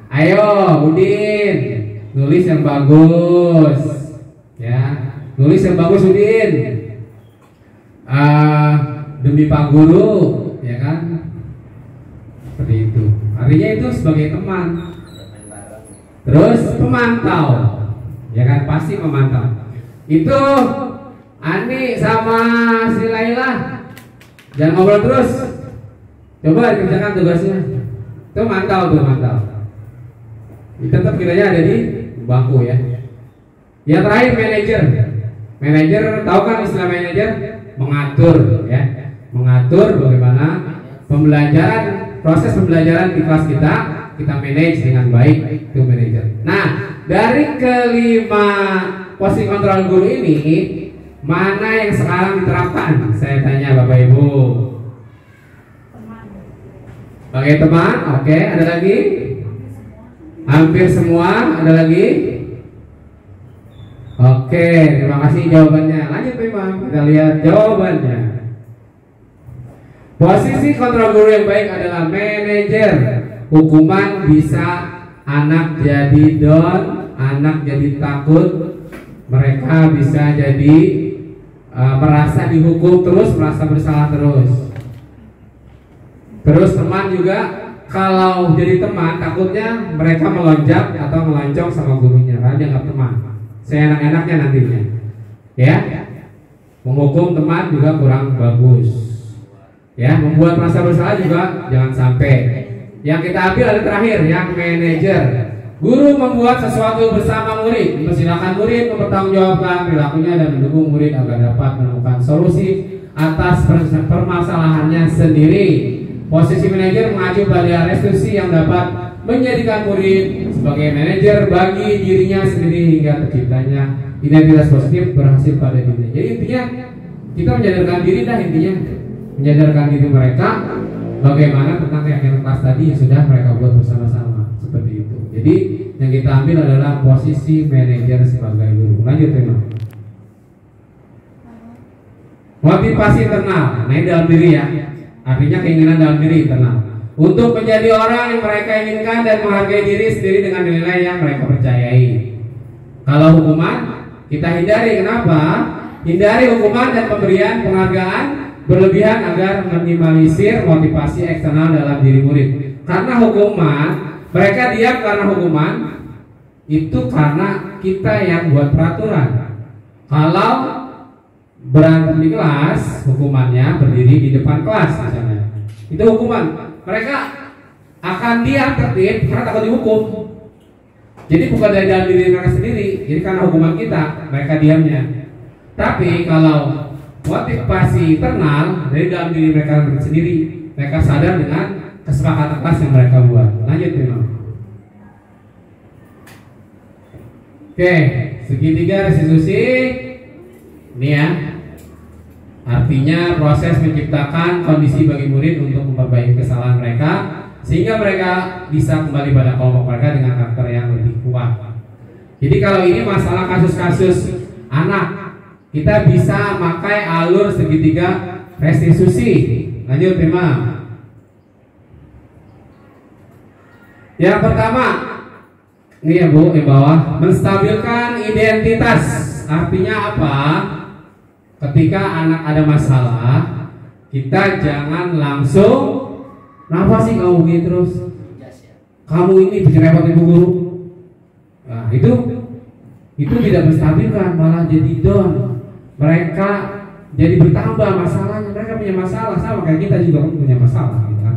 Ayo, Udin, nulis yang bagus, ya. Nulis yang bagus, Udin. Demi Pak Guru, ya kan? Seperti itu. Artinya itu sebagai teman. Terus pemantau, ya kan? Pasti memantau. Itu Ani sama si Laila jangan ngobrol terus. Coba dikerjakan tugasnya. Itu mantau tuh, mantau. Tetap kiranya ada di bangku ya. Yang terakhir manajer. Manajer, tahu kan istilah manajer? Mengatur ya. Mengatur bagaimana pembelajaran, proses pembelajaran di kelas kita manage dengan baik, itu manajer. Nah, dari kelima posisi kontrol guru ini, mana yang sekarang diterapkan? Saya tanya Bapak Ibu. Sebagai teman, oke. Ada lagi? Hampir semua. Ada lagi? Oke, terima kasih jawabannya. Lanjut memang, kita lihat jawabannya. Posisi kontrol guru yang baik adalah manajer. Hukuman bisa anak jadi down, anak jadi takut, mereka bisa jadi merasa dihukum terus, merasa bersalah terus. Terus teman juga, kalau jadi teman takutnya mereka melonjak atau melancong sama gurunya karena dianggap teman. Seenak-enaknya nantinya, ya. Menghukum teman juga kurang bagus, ya. Membuat merasa bersalah juga jangan sampai. Yang kita ambil ada terakhir, yang manajer. Guru membuat sesuatu bersama murid, mempersilahkan murid mempertanggungjawabkan perilakunya dan mendukung murid agar dapat menemukan solusi atas permasalahannya sendiri. Posisi manajer mengacu pada restitusi yang dapat menjadikan murid sebagai manajer bagi dirinya sendiri hingga terciptanya identitas positif berhasil pada dirinya. Jadi intinya kita menyadarkan diri dah, intinya menyadarkan diri mereka bagaimana tentang keyakinan kelas tadi yang sudah mereka buat bersama-sama, seperti itu. Jadi yang kita ambil adalah posisi manajer sebagai guru. Lanjut tema. Motivasi internal, nah ini dalam diri ya. Artinya keinginan dalam diri internal untuk menjadi orang yang mereka inginkan dan menghargai diri sendiri dengan nilai yang mereka percayai. Kalau hukuman kita hindari, kenapa? Hindari hukuman dan pemberian penghargaan berlebihan agar minimalisir motivasi eksternal dalam diri murid. Karena hukuman, mereka diam karena hukuman itu karena kita yang buat peraturan. Kalau berantem di kelas, hukumannya berdiri di depan kelas misalnya. Itu hukuman. Mereka akan diam tertib karena takut dihukum. Jadi bukan dari dalam diri mereka sendiri, jadi karena hukuman kita, mereka diamnya. Tapi kalau motivasi internal dari dalam diri mereka sendiri, mereka sadar dengan kesepakatan kelas yang mereka buat. Lanjut memang. Oke, segitiga restitusi ini ya. Artinya proses menciptakan kondisi bagi murid untuk memperbaiki kesalahan mereka sehingga mereka bisa kembali pada kelompok mereka dengan karakter yang lebih kuat. Jadi kalau ini masalah kasus-kasus anak, kita bisa pakai alur segitiga restitusi. Lanjut tema. Yang pertama, ini ya Bu, di bawah, menstabilkan identitas. Artinya apa? Ketika anak ada masalah, kita jangan langsung, kenapa sih kamu begini terus? Kamu ini bikin repot ibu guru. Nah, itu tidak menstabilkan, malah jadi down. Mereka jadi bertambah masalahnya. Mereka punya masalah sama kayak kita juga punya masalah, gitu kan?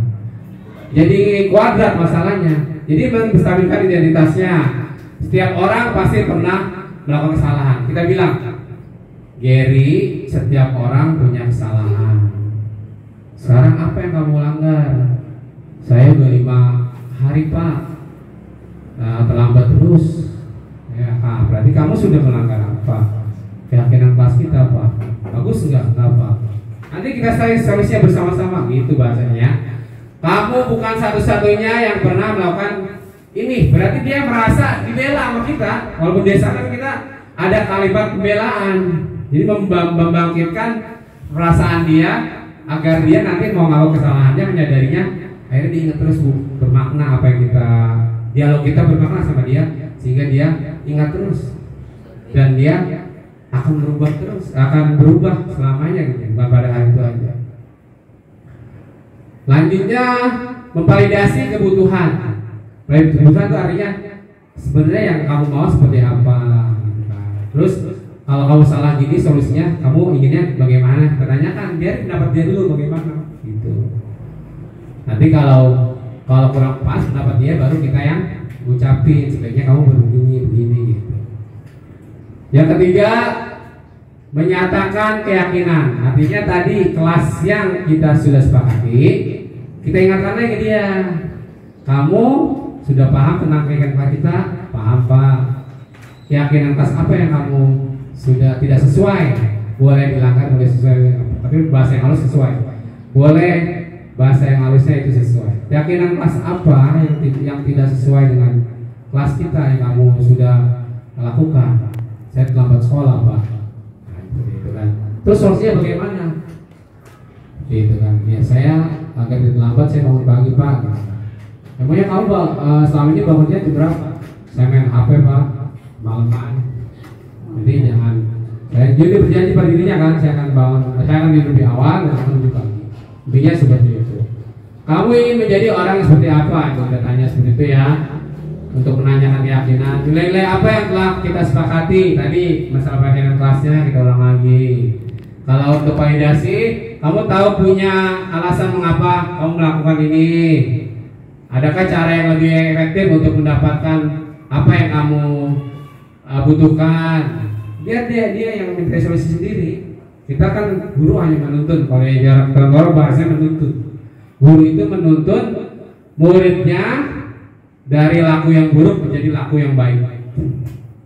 Jadi kuadrat masalahnya. Jadi menstabilkan identitasnya. Setiap orang pasti pernah melakukan kesalahan. Kita bilang, Gary, setiap orang punya kesalahan. Sekarang apa yang kamu langgar? Saya udah 5 hari Pak, terlambat terus. Ya, berarti kamu sudah melanggar apa? Keyakinan kelas kita Pak. Bagus enggak Pak? Nanti kita cari solusinya bersama-sama, gitu bahasanya. Kamu bukan satu-satunya yang pernah melakukan ini. Berarti dia merasa dibela sama kita. Walaupun di sana kita ada kalimat pembelaan. Jadi membangkitkan perasaan dia agar dia nanti mau ngaku kesalahannya, menyadarinya, akhirnya dia ingat terus Bu, bermakna apa yang kita, dialog kita bermakna sama dia, sehingga dia ingat terus dan dia akan berubah terus, akan berubah selamanya gitu, bukan pada hari itu aja. Lanjutnya, memvalidasi kebutuhan. Kebutuhan itu artinya sebenarnya yang kamu mau seperti apa gitu kan. Terus kalau kamu salah gini, solusinya kamu inginnya bagaimana? Pertanyakan, biar pendapat dia dulu bagaimana gitu. Nanti kalau kurang pas pendapat dia, baru kita yang ucapin sebaiknya kamu begini gitu. Yang ketiga, menyatakan keyakinan. Artinya tadi kelas yang kita sudah sepakati, kita ingatkan lagi ke dia, kamu sudah paham tentang keyakinan kita? Paham Pak. Keyakinan kelas apa yang kamu sudah tidak sesuai? Boleh dilanggar, boleh sesuai, tapi bahasa yang halus sesuai. Boleh bahasa yang halusnya itu sesuai. Keyakinan kelas apa yang tidak sesuai dengan kelas kita yang kamu sudah lakukan? Saya terlambat sekolah Pak. Nah, gitu kan. Terus solusinya bagaimana? Gitu kan. Ya saya agak terlambat, saya bangun pagi Pak. Emangnya kamu selama ini bangunnya jam berapa? Saya main HP Pak, malam-malam. Jadi jangan. Saya jadi berjanji pada dirinya kan, saya akan tidur di awal dan akan lebih pagi. Intinya seperti itu. Kamu ingin menjadi orang yang seperti apa? Itu kita tanya seperti itu ya. Untuk menanyakan keyakinan, nilai-nilai apa yang telah kita sepakati tadi, masalah keyakinan kelasnya kita ulang lagi. Kalau untuk validasi, kamu tahu punya alasan mengapa kamu melakukan ini. Adakah cara yang lebih efektif untuk mendapatkan apa yang kamu butuhkan? Biar dia yang mencari solusi sendiri. Kita kan guru hanya menuntun. Kalau yang jarak tergolong bahasanya menuntun. Guru itu menuntun muridnya dari laku yang buruk menjadi laku yang baik.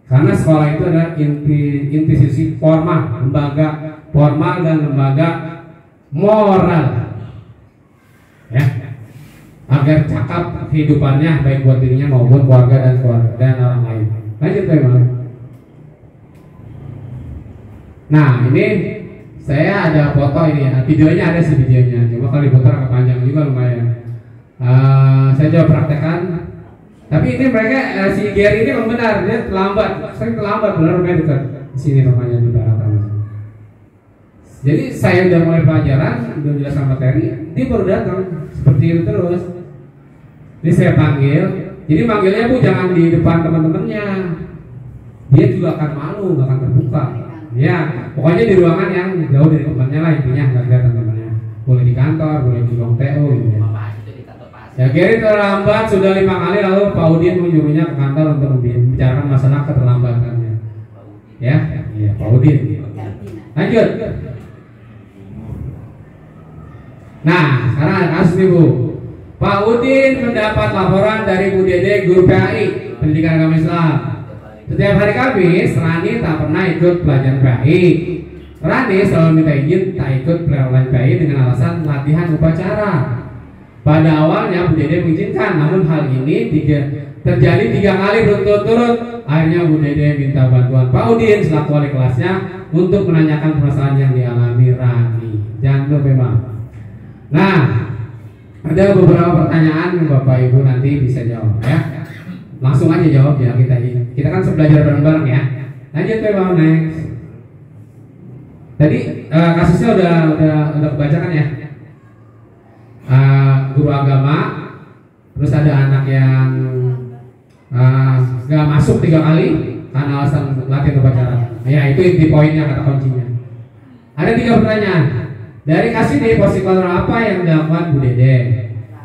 Karena sekolah itu adalah institusi formal, lembaga formal dan lembaga moral. Ya. Agar cakap kehidupannya baik buat dirinya maupun keluarga dan orang lain. Lanjut teman. Nah, ini saya ada foto ini ya. Videonya ada sih videonya. Cuma kalau diputar agak panjang juga lumayan. Saya coba praktekkan. Tapi ini mereka si Gary ini memang benar, dia terlambat, sering terlambat, benar rumahnya dekat di sini rumahnya di Barata. Jadi saya udah mulai pelajaran, udah jelaskan materi, dia baru datang seperti itu terus. Ini saya panggil, jadi manggilnya Bu jangan di depan teman-temannya, dia juga akan malu, nggak akan terbuka. Ya, pokoknya di ruangan yang jauh dari temannya lah intinya, nggak kelihatan temannya. Boleh di kantor, boleh di ruang TO gitu ya. Ya Gary terlambat sudah 5 kali, lalu Pak Udin menyuruhnya ke kantor untuk membicarakan masalah keterlambatannya. Ya, iya Pak Udin. Lanjut. Nah, sekarang ada kasus nih Bu. Pak Udin mendapat laporan dari Bu Dede, guru PAI Pendidikan Agama Islam. Setiap hari Kamis, Rani tak pernah ikut pelajaran PAI. Rani selalu minta izin tak ikut perayaan PAI dengan alasan latihan upacara. Pada awalnya Bu Dede mengizinkan, namun hal ini terjadi 3 kali berturut-turut. Akhirnya Bu Dede minta bantuan Pak Udin selaku wali kelasnya untuk menanyakan permasalahan yang dialami Rani. Jangan lupa memang. Nah, ada beberapa pertanyaan Bapak Ibu nanti bisa jawab ya. Langsung aja jawab ya kita kan belajar bareng-bareng ya. Lanjut memang next. Tadi kasusnya udah kebacakan ya. Guru agama, terus ada anak yang gak masuk 3 kali karena alasan latihan upacara. Ya itu inti poinnya, kata kuncinya. Ada 3 pertanyaan. Dari kasus ini posisi kontrol apa yang dilakukan Bu Dede?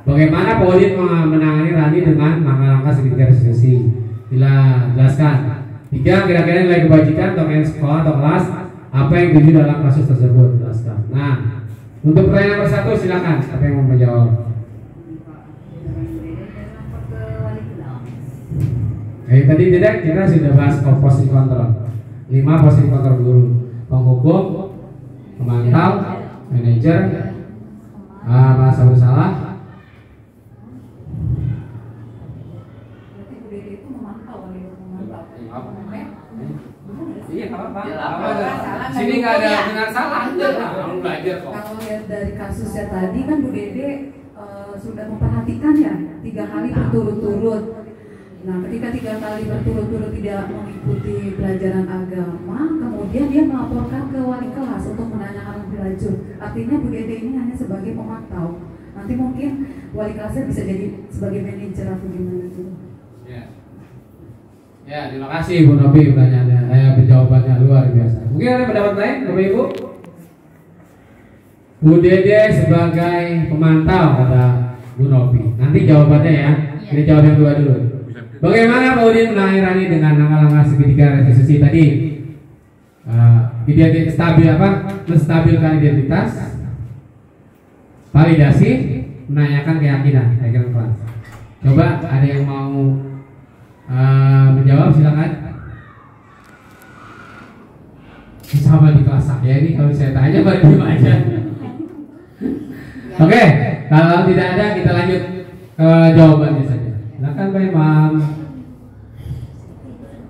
Bagaimana Pak Udin menangani Rani dengan langkah-langkah segitiga restitusi? Jelaskan. 3. Kira-kira nilai kebajikan atau sekolah atau kelas apa yang dituju dalam kasus tersebut? Jelaskan. Nah, untuk pertanyaan nomor 1 silakan. Siapa yang mau menjawab? Tadi tidak kita sudah bahas posisi kontrol. 5 posisi kontrol guru: penghukum, pemantau, manajer, merasa bersalah. Iya, apa-apa. Sini nggak ada benar salah. Kamu belajar kok. Kalau lihat dari kasusnya tadi kan Bu Dede sudah memperhatikan ya 3 kali berturut-turut. Nah, ketika 3 kali berturut-turut tidak mengikuti pelajaran agama, kemudian dia melaporkan ke wali kelas untuk menanyakan lebih lanjut. Artinya Bu Dede ini hanya sebagai pemantau. Nanti mungkin wali kelasnya bisa jadi sebagai manajer atau gimana gitu. Ya, terima kasih Bu Novi pertanyaannya, jawabannya luar biasa. Mungkin ada pendapat lain, Bapak Ibu? Bu Dede sebagai pemantau kata Bu Novi. Nanti jawabannya ya. Kita jawab yang 2 dulu. Bagaimana Pak Udin menangani Rani dengan langkah-langkah segitiga restitusi tadi? Menstabilkan identitas, validasi, menanyakan keyakinan kelas. Coba ada yang mau menjawab, silakan. Sama di kelas saya ini kalau saya tanya baru diam aja. Oke, kalau tidak ada kita lanjut ke jawabannya saja. Silakan Pak Imam.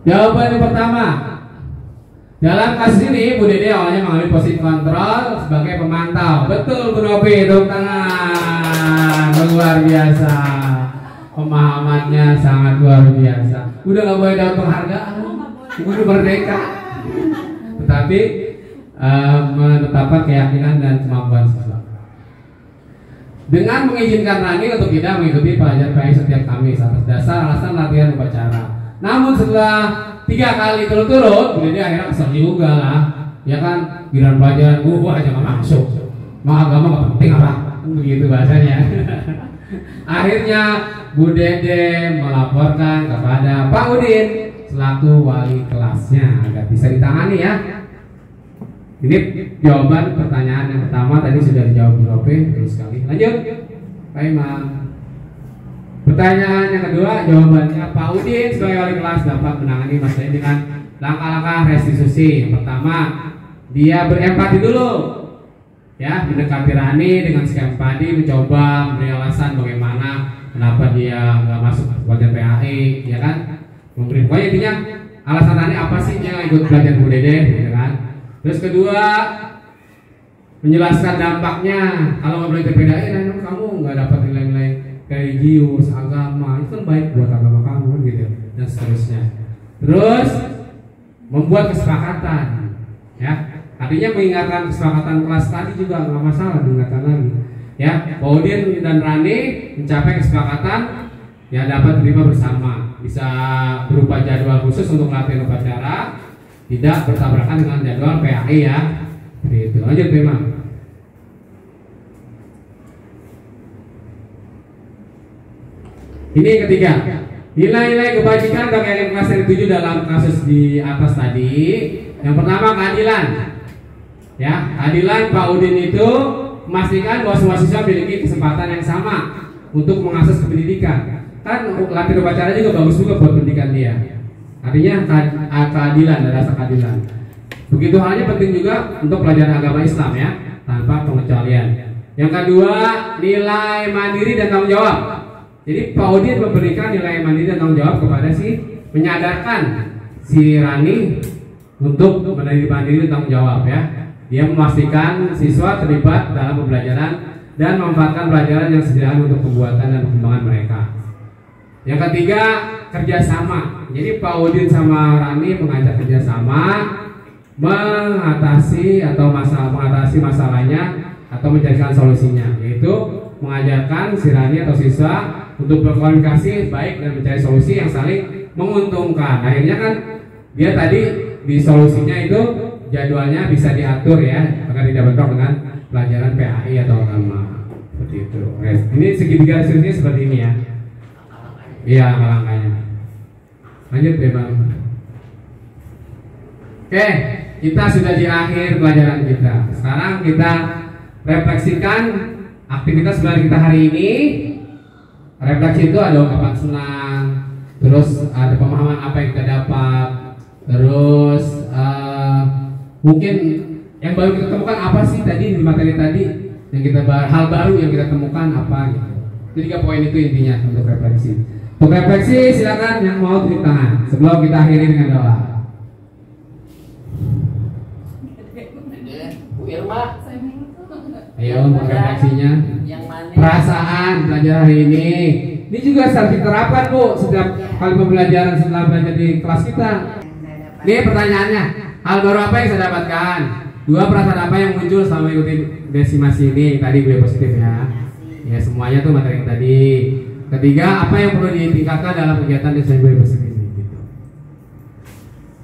Jawaban yang pertama, dalam kasus ini Bu Dede awalnya mengambil posisi kontrol sebagai pemantau. Betul Bu Novi, tepuk tangan. Luar biasa. Pemahamannya sangat luar biasa. Udah gak boleh dapat penghargaan, udah merdeka. Tetapi menetapkan keyakinan dan kemampuan siswa. Dengan mengizinkan Rani untuk tidak mengikuti pelajaran PAI setiap Kamis atas dasar alasan latihan upacara. Namun setelah 3 kali turut-turut, jadi akhirnya kesel juga lah. Ya kan, giliran pelajaran gua aja gak masuk. Mau agama gak penting apa? Begitu bahasanya. Akhirnya Bu Dede melaporkan kepada Pak Udin selaku wali kelasnya agar bisa ditangani ya. Ini jawaban pertanyaan yang pertama tadi sudah dijawab Bu Novi, terus sekali. Lanjut, Pak Imam. Pertanyaan yang kedua, jawabannya Pak Udin sebagai wali kelas dapat menangani masalah dengan langkah-langkah restitusi. Yang pertama, dia berempati dulu. Ya, mendekati Rani dengan sikap empati, mencoba memberi alasan bagaimana kenapa dia nggak masuk pelajaran PAI, ya kan? Memberi pokoknya intinya alasan Rani apa sih yang ikut belajar Bu Dede, ya kan? Terus kedua, menjelaskan dampaknya kalau nggak belajar PAI, kamu nggak dapat nilai-nilai religius, agama, itu kan baik buat agama kamu, gitu, dan seterusnya. Terus membuat kesepakatan, ya. Artinya mengingatkan kesepakatan kelas tadi juga nggak masalah, diingatkan lagi. Ya, Pak Udin dan Rani mencapai kesepakatan ya dapat terima bersama, bisa berupa jadwal khusus untuk latihan upacara, tidak bertabrakan dengan jadwal PAI ya. Itu lanjut terima. Ini yang ketiga, nilai-nilai kebajikan atau keyakinan kelas yang dituju dalam kasus di atas tadi. Yang pertama keadilan. Ya, keadilan Pak Udin itu memastikan bahwa semua siswa memiliki kesempatan yang sama untuk mengakses pendidikan. Kan latihan upacara juga bagus juga buat pendidikan dia. Artinya keadilan, ada rasa keadilan. Begitu halnya penting juga untuk pelajaran agama Islam ya, tanpa pengecualian. Yang kedua, nilai mandiri dan tanggung jawab. Jadi Pak Udin memberikan nilai mandiri dan tanggung jawab kepada menyadarkan si Rani untuk menerima mandiri dan tanggung jawab ya. Dia memastikan siswa terlibat dalam pembelajaran dan memanfaatkan pelajaran yang sederhana untuk pembuatan dan perkembangan mereka. Yang ketiga, kerjasama. Jadi Pak Udin sama Rani mengajak kerjasama mengatasi masalahnya atau mencarikan solusinya, yaitu mengajarkan si Rani atau siswa untuk berkomunikasi baik dan mencari solusi yang saling menguntungkan. Akhirnya kan dia tadi di solusinya itu jadwalnya bisa diatur ya, agar tidak bentrok dengan pelajaran PAI atau agama seperti itu. Ini segitiga hasilnya seperti ini ya. Iya, langkahnya. Lanjut ya Bang. Oke, kita sudah di akhir pelajaran kita. Sekarang kita refleksikan aktivitas belajar kita hari ini. Refleksi itu ada ungkapan senang, terus ada pemahaman apa yang kita dapat, terus mungkin yang baru kita temukan apa sih tadi di materi tadi yang kita hal baru yang kita temukan apa gitu. Itu 3 poin itu intinya untuk refleksi. Untuk refleksi silakan yang mau tulis tangan sebelum kita akhiri dengan doa. Bu Irma, Ayo untuk refleksinya. Perasaan belajar hari ini. Ini juga harus diterapkan Bu setiap kali pembelajaran setelah belajar di kelas kita. Ini pertanyaannya, hal baru apa yang saya dapatkan? 2, perasaan apa yang muncul selama ikutin desimasi ini? Tadi gue positif ya. Ya semuanya tuh materi yang tadi. Ketiga, apa yang perlu ditingkatkan dalam kegiatan desain gue positif ini? Gitu.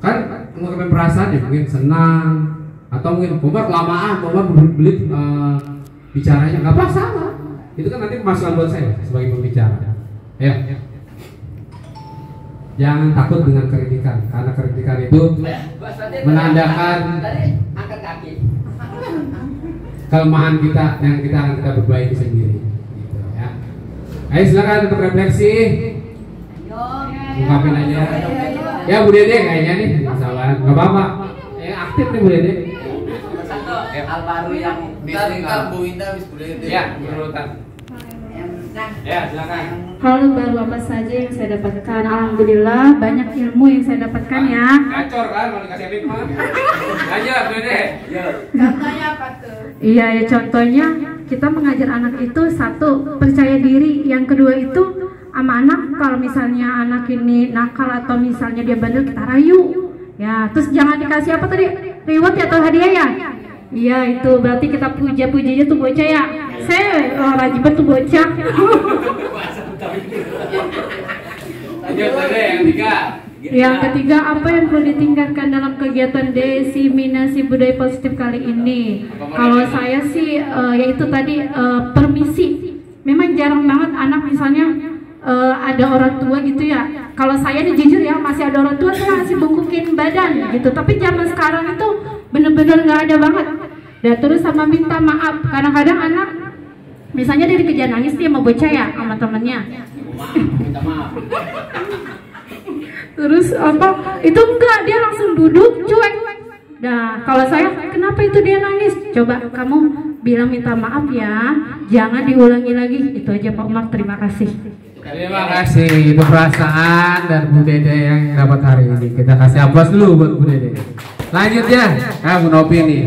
Kan mengungkapkan perasaan ya mungkin senang atau mungkin Bomar kelamaan, Bomar berbelit bicaranya nggak apa salah. Itu kan nanti pemasukan buat saya sebagai pembicara. Ya. Jangan takut dengan kritikan, karena kritikan itu menandakan angkat kaki. kelemahan kita yang kita akan kita perbaiki sendiri. Gitu, ya. Ayo silakan untuk refleksi. Ungkapin aja. Ya Bu Dede kayaknya nih masalah. Nggak apa-apa. Aktif nih Bu Dede. Hal baru yang Bu Indah habis Bu Dede. Ya, berurutan. Ya, silakan. Hal baru apa saja yang saya dapatkan? Alhamdulillah banyak ilmu yang saya dapatkan ya. Gacor kan kalau dikasih hikmah. Aja Bu Dede. Contohnya apa tuh? Iya ya, contohnya kita mengajar anak itu satu percaya diri, yang kedua itu sama anak kalau misalnya anak ini nakal atau misalnya dia bandel kita rayu ya, terus jangan dikasih apa tadi reward atau hadiah ya. Iya itu berarti kita puja-pujinya tuh bocah ya. Saya rajin tuh bocah. Yang tiga. Yang ketiga, apa yang perlu ditingkatkan dalam kegiatan diseminasi budaya positif kali ini? Kalau saya sih yaitu tadi permisi. Memang jarang banget anak misalnya ada orang tua gitu ya. Kalau saya nih jujur ya masih ada orang tua tuh masih bungkukin badan gitu. Tapi zaman sekarang itu bener-bener nggak ada banget. Dan terus sama minta maaf. Kadang-kadang anak misalnya dia dikejar nangis dia mau bocah ya sama temennya. Minta maaf. Terus apa? Itu enggak, dia langsung duduk cuek. Nah, kalau saya kenapa itu dia nangis? Coba kamu bilang minta maaf ya. Jangan diulangi lagi. Itu aja Pak Umar, terima kasih. Terima kasih, itu perasaan dan Bu Dede yang dapat hari ini. Kita kasih aplaus dulu buat Bu Dede. Lanjut ya, Bu Nopi nih.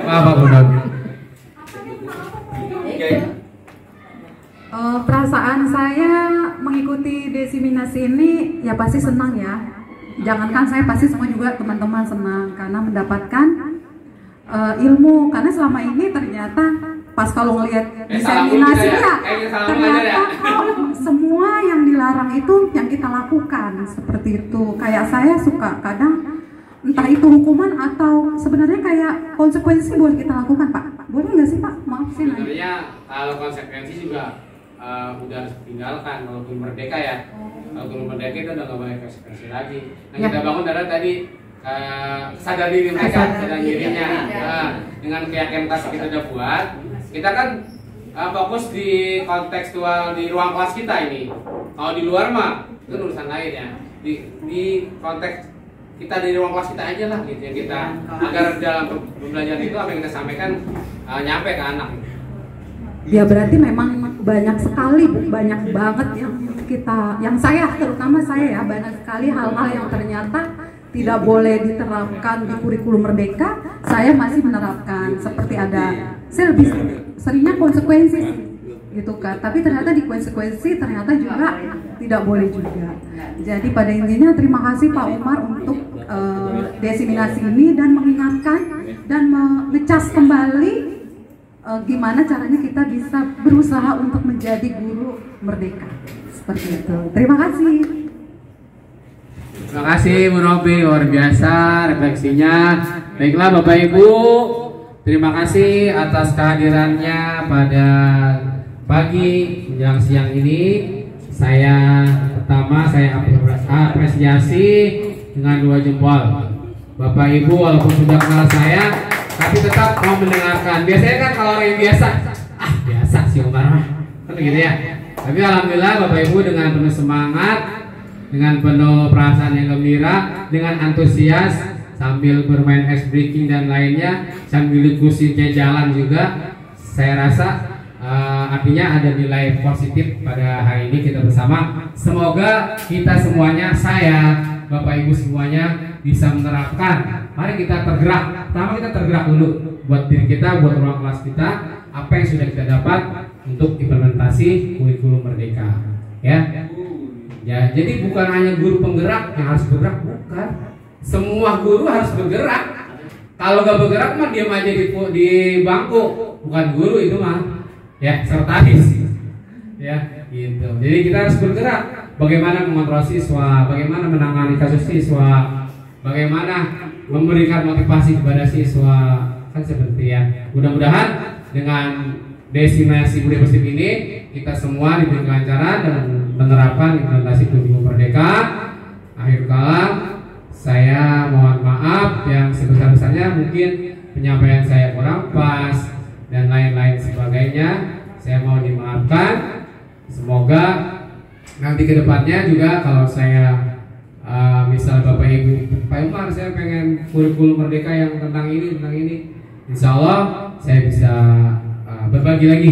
Apa Bu Nopi? Perasaan saya mengikuti diseminasi ini ya pasti senang ya. Jangankan saya, pasti semua juga teman-teman senang karena mendapatkan ilmu. Karena selama ini ternyata pas kalau ngelihat diseminasi ya, ternyata semua yang dilarang itu yang kita lakukan seperti itu. Kayak saya suka kadang entah itu hukuman atau sebenarnya kayak konsekuensi boleh kita lakukan Pak. Boleh nggak sih Pak? Maaf sih. Sebenarnya kalau konsekuensi juga udah harus ditinggalkan walaupun merdeka ya. Walaupun merdeka itu udah nggak boleh konsekuensi lagi. Nah, kita bangun dari tadi sadar diri mereka, sadar dirinya. Dengan keyakinan kita udah buat, kita kan fokus di kontekstual di ruang kelas kita ini. Kalau di luar mah itu urusan lain ya. Di konteks kita di ruang kelas kita aja lah gitu ya, kita agar dalam pembelajaran itu apa yang kita sampaikan nyampe ke anak. Ya berarti memang banyak sekali, banyak banget yang saya, terutama saya ya, banyak sekali hal-hal yang ternyata tidak boleh diterapkan di kurikulum Merdeka. Saya masih menerapkan, seperti ada, saya lebih seringnya konsekuensi gitu kan, tapi ternyata di konsekuensi ternyata juga tidak boleh juga. Jadi pada intinya terima kasih Pak Umar untuk desiminasi ini dan mengingatkan dan mengecas kembali gimana caranya kita bisa berusaha untuk menjadi guru merdeka. Seperti itu. Terima kasih. Terima kasih Bu Novi, luar biasa refleksinya. Baiklah Bapak Ibu, terima kasih atas kehadirannya pada pagi menjelang siang ini. Saya apresiasi dengan 2 jempol. Bapak Ibu walaupun sudah kenal saya, tapi tetap mau mendengarkan. Biasanya kan kalau orang yang biasa sih Umar kan gitu ya. Tapi alhamdulillah Bapak Ibu dengan penuh semangat, dengan penuh perasaan yang gembira, dengan antusias sambil bermain ice breaking dan lainnya, sambil diskusi jalan juga. Saya rasa artinya ada nilai positif pada hari ini kita bersama. Semoga kita semuanya, saya, Bapak Ibu semuanya bisa menerapkan. Mari kita tergerak. Pertama kita tergerak dulu buat diri kita, buat ruang kelas kita, apa yang sudah kita dapat untuk implementasi kurikulum Merdeka. Ya, jadi bukan hanya guru penggerak yang harus bergerak, bukan. Semua guru harus bergerak. Kalau nggak bergerak mah diam aja di bangku, bukan guru itu mah. Ya, sertanis. Ya, gitu. Jadi kita harus bergerak. Bagaimana mengontrol siswa, bagaimana menangani kasus siswa, bagaimana memberikan motivasi kepada siswa, kan seperti ya. Mudah-mudahan dengan desiminasi budaya positif ini kita semua diberi kelancaran dan menerapkan implementasi kurikulum Merdeka. Akhir kalam, saya mohon maaf yang sebesar-besarnya mungkin penyampaian saya kurang pas dan lain-lain sebagainya. Saya mau dimaafkan. Semoga nanti kedepannya juga kalau saya misal Bapak Ibu, Pak Umar saya pengen kurikulum Merdeka yang tentang ini, insya Allah saya bisa berbagi lagi.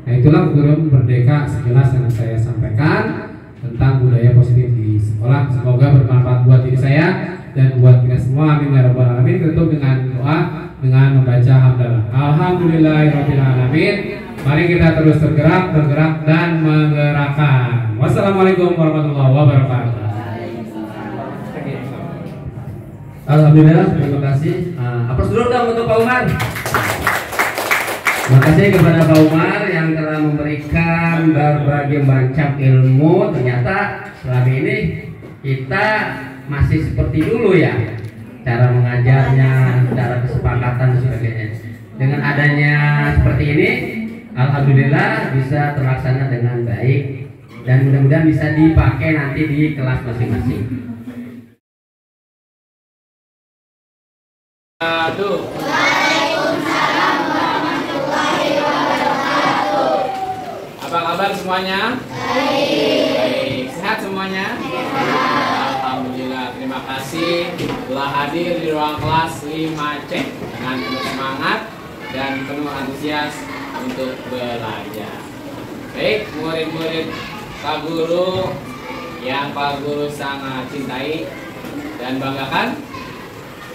Nah itulah kurikulum Merdeka sejelas yang saya sampaikan tentang budaya positif di sekolah. Semoga bermanfaat buat diri saya dan buat kita semua. Amin ya rabbal alamin. Tutup dengan doa dengan membaca hamdalah. Alhamdulillahirabbil alamin. Mari kita terus bergerak dan menggerakkan. Wassalamualaikum warahmatullahi wabarakatuh. Alhamdulillah, terima kasih. Aplaus dulu dong untuk Pak Umar. Terima kasih kepada Pak Umar yang telah memberikan berbagai macam ilmu. Ternyata selama ini kita masih seperti dulu ya, cara mengajarnya, cara kesepakatan dan sebagainya. Dengan adanya seperti ini, alhamdulillah bisa terlaksana dengan baik dan mudah-mudahan bisa dipakai nanti di kelas masing-masing. Waalaikumsalam warahmatullahi wabarakatuh. Apa kabar semuanya? Baik. Sehat semuanya? Alhamdulillah. Terima kasih telah hadir di ruang kelas 5C dengan penuh semangat dan penuh antusias untuk belajar. Baik, murid-murid Pak Guru yang Pak Guru sangat cintai dan banggakan.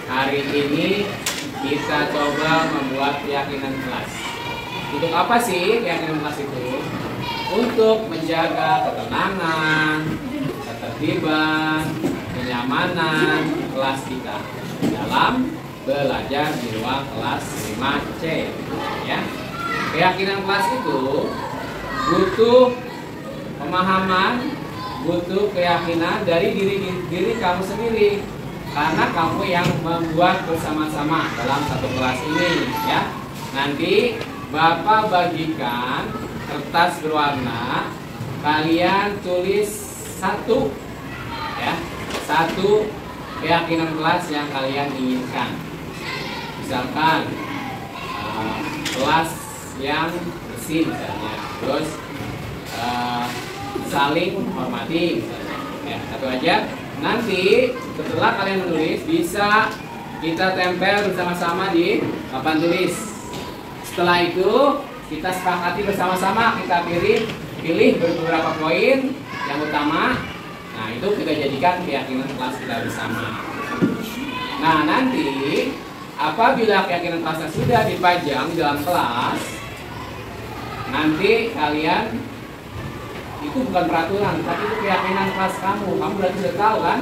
Hari ini kita coba membuat keyakinan kelas. Untuk apa sih keyakinan kelas itu? Untuk menjaga ketenangan, ketertiban, kenyamanan kelas kita dalam belajar di ruang kelas 5C. Ya. Keyakinan kelas itu butuh pemahaman, butuh keyakinan dari diri kamu sendiri. Karena kamu yang membuat bersama-sama dalam satu kelas ini ya. Nanti Bapak bagikan kertas berwarna, kalian tulis satu ya, satu keyakinan kelas yang kalian inginkan. Misalkan kelas yang bersih misalnya, terus saling menghormati misalnya ya, satu aja. nanti setelah kalian menulis bisa kita tempel bersama-sama di papan tulis. Setelah itu kita sepakati bersama-sama, kita pilih beberapa poin yang utama. Nah, itu kita jadikan keyakinan kelas kita bersama. Nah, nanti apabila keyakinan kelasnya sudah dipajang di dalam kelas, nanti kalian itu bukan peraturan, tapi itu keyakinan kelas kamu. Kamu berarti sudah tahu kan?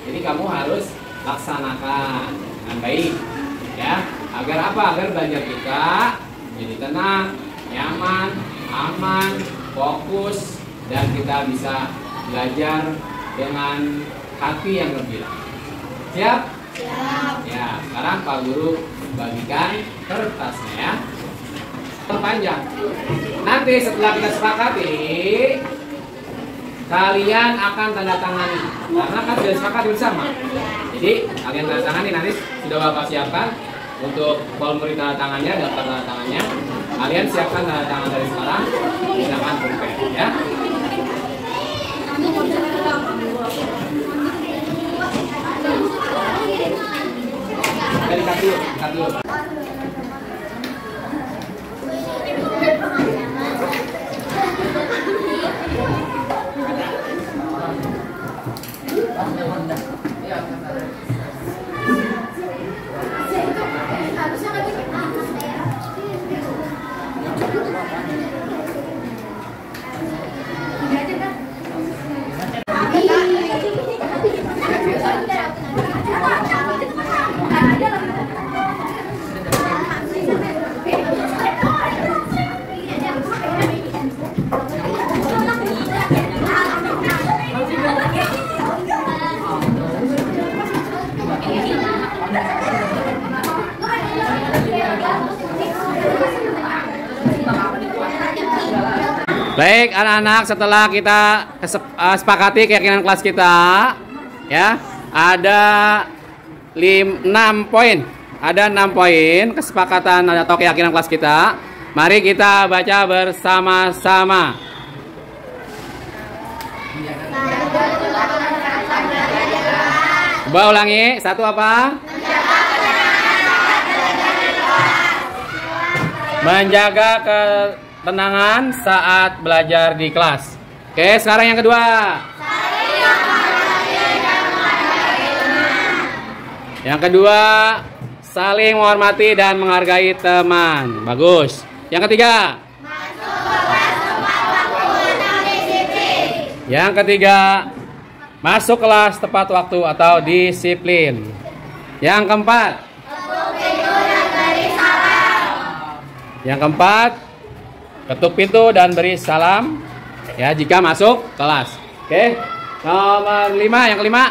Jadi kamu harus laksanakan dengan baik, ya. Agar apa? Agar belajar kita jadi tenang, nyaman, aman, fokus, dan kita bisa belajar dengan hati yang gembira. Siap? Siap. Ya, sekarang Pak Guru bagikan kertasnya ya. Terpanjang. Nanti setelah kita sepakati, kalian akan tanda tangani. Karena kan sudah sepakati bersama. Jadi kalian tanda tangani, nanti sudah Bapak siapkan untuk formulir tanda tangannya, daftar tanda tangannya. Kalian siapkan tanda tangan dari sekarang. Silakan prepare ya. Cut dulu. Baik anak-anak, setelah kita sepakati keyakinan kelas kita, ya ada 6 poin. Ada 6 poin kesepakatan atau keyakinan kelas kita. Mari kita baca bersama-sama. Coba ulangi, satu apa? Menjaga ketenangan saat belajar di kelas. Oke, sekarang yang kedua. Yang kedua, saling menghormati dan menghargai teman. Bagus. Yang ketiga. Yang ketiga, masuk kelas tepat waktu atau disiplin. Yang keempat. Yang keempat, ketuk pintu dan beri salam ya jika masuk kelas. Oke. Nomor 5, yang kelima.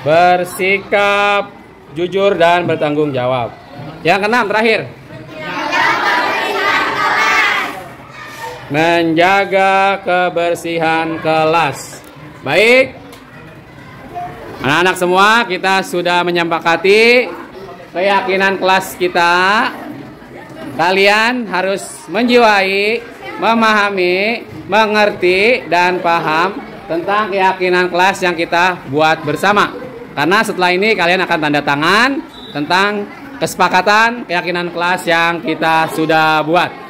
Bersikap jujur dan bertanggung jawab. Yang keenam, terakhir. Menjaga kebersihan kelas. Baik. Anak-anak semua, kita sudah menyepakati keyakinan kelas kita. Kalian harus menjiwai, memahami, mengerti, dan paham tentang keyakinan kelas yang kita buat bersama. Karena setelah ini kalian akan tanda tangan tentang kesepakatan keyakinan kelas yang kita sudah buat.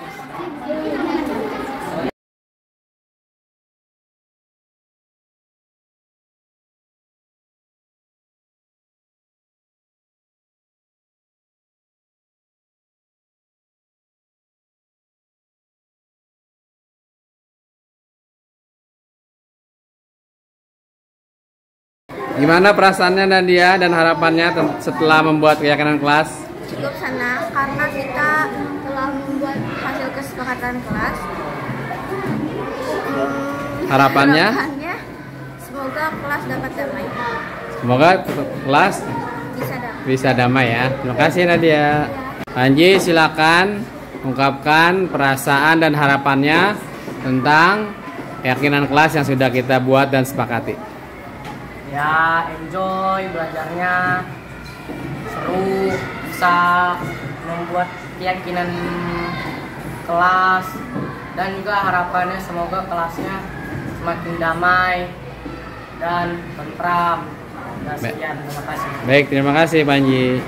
Gimana perasaannya Nadia dan harapannya setelah membuat keyakinan kelas? Cukup senang karena kita telah membuat hasil kesepakatan kelas. Harapannya semoga kelas dapat damai. Semoga kelas bisa damai ya. Terima kasih Nadia. Panji silakan ungkapkan perasaan dan harapannya tentang keyakinan kelas yang sudah kita buat dan sepakati. Ya, enjoy belajarnya, seru, bisa membuat keyakinan kelas, dan juga harapannya semoga kelasnya semakin damai dan tentram. Nah, sekian, terima kasih. Baik, terima kasih Panji.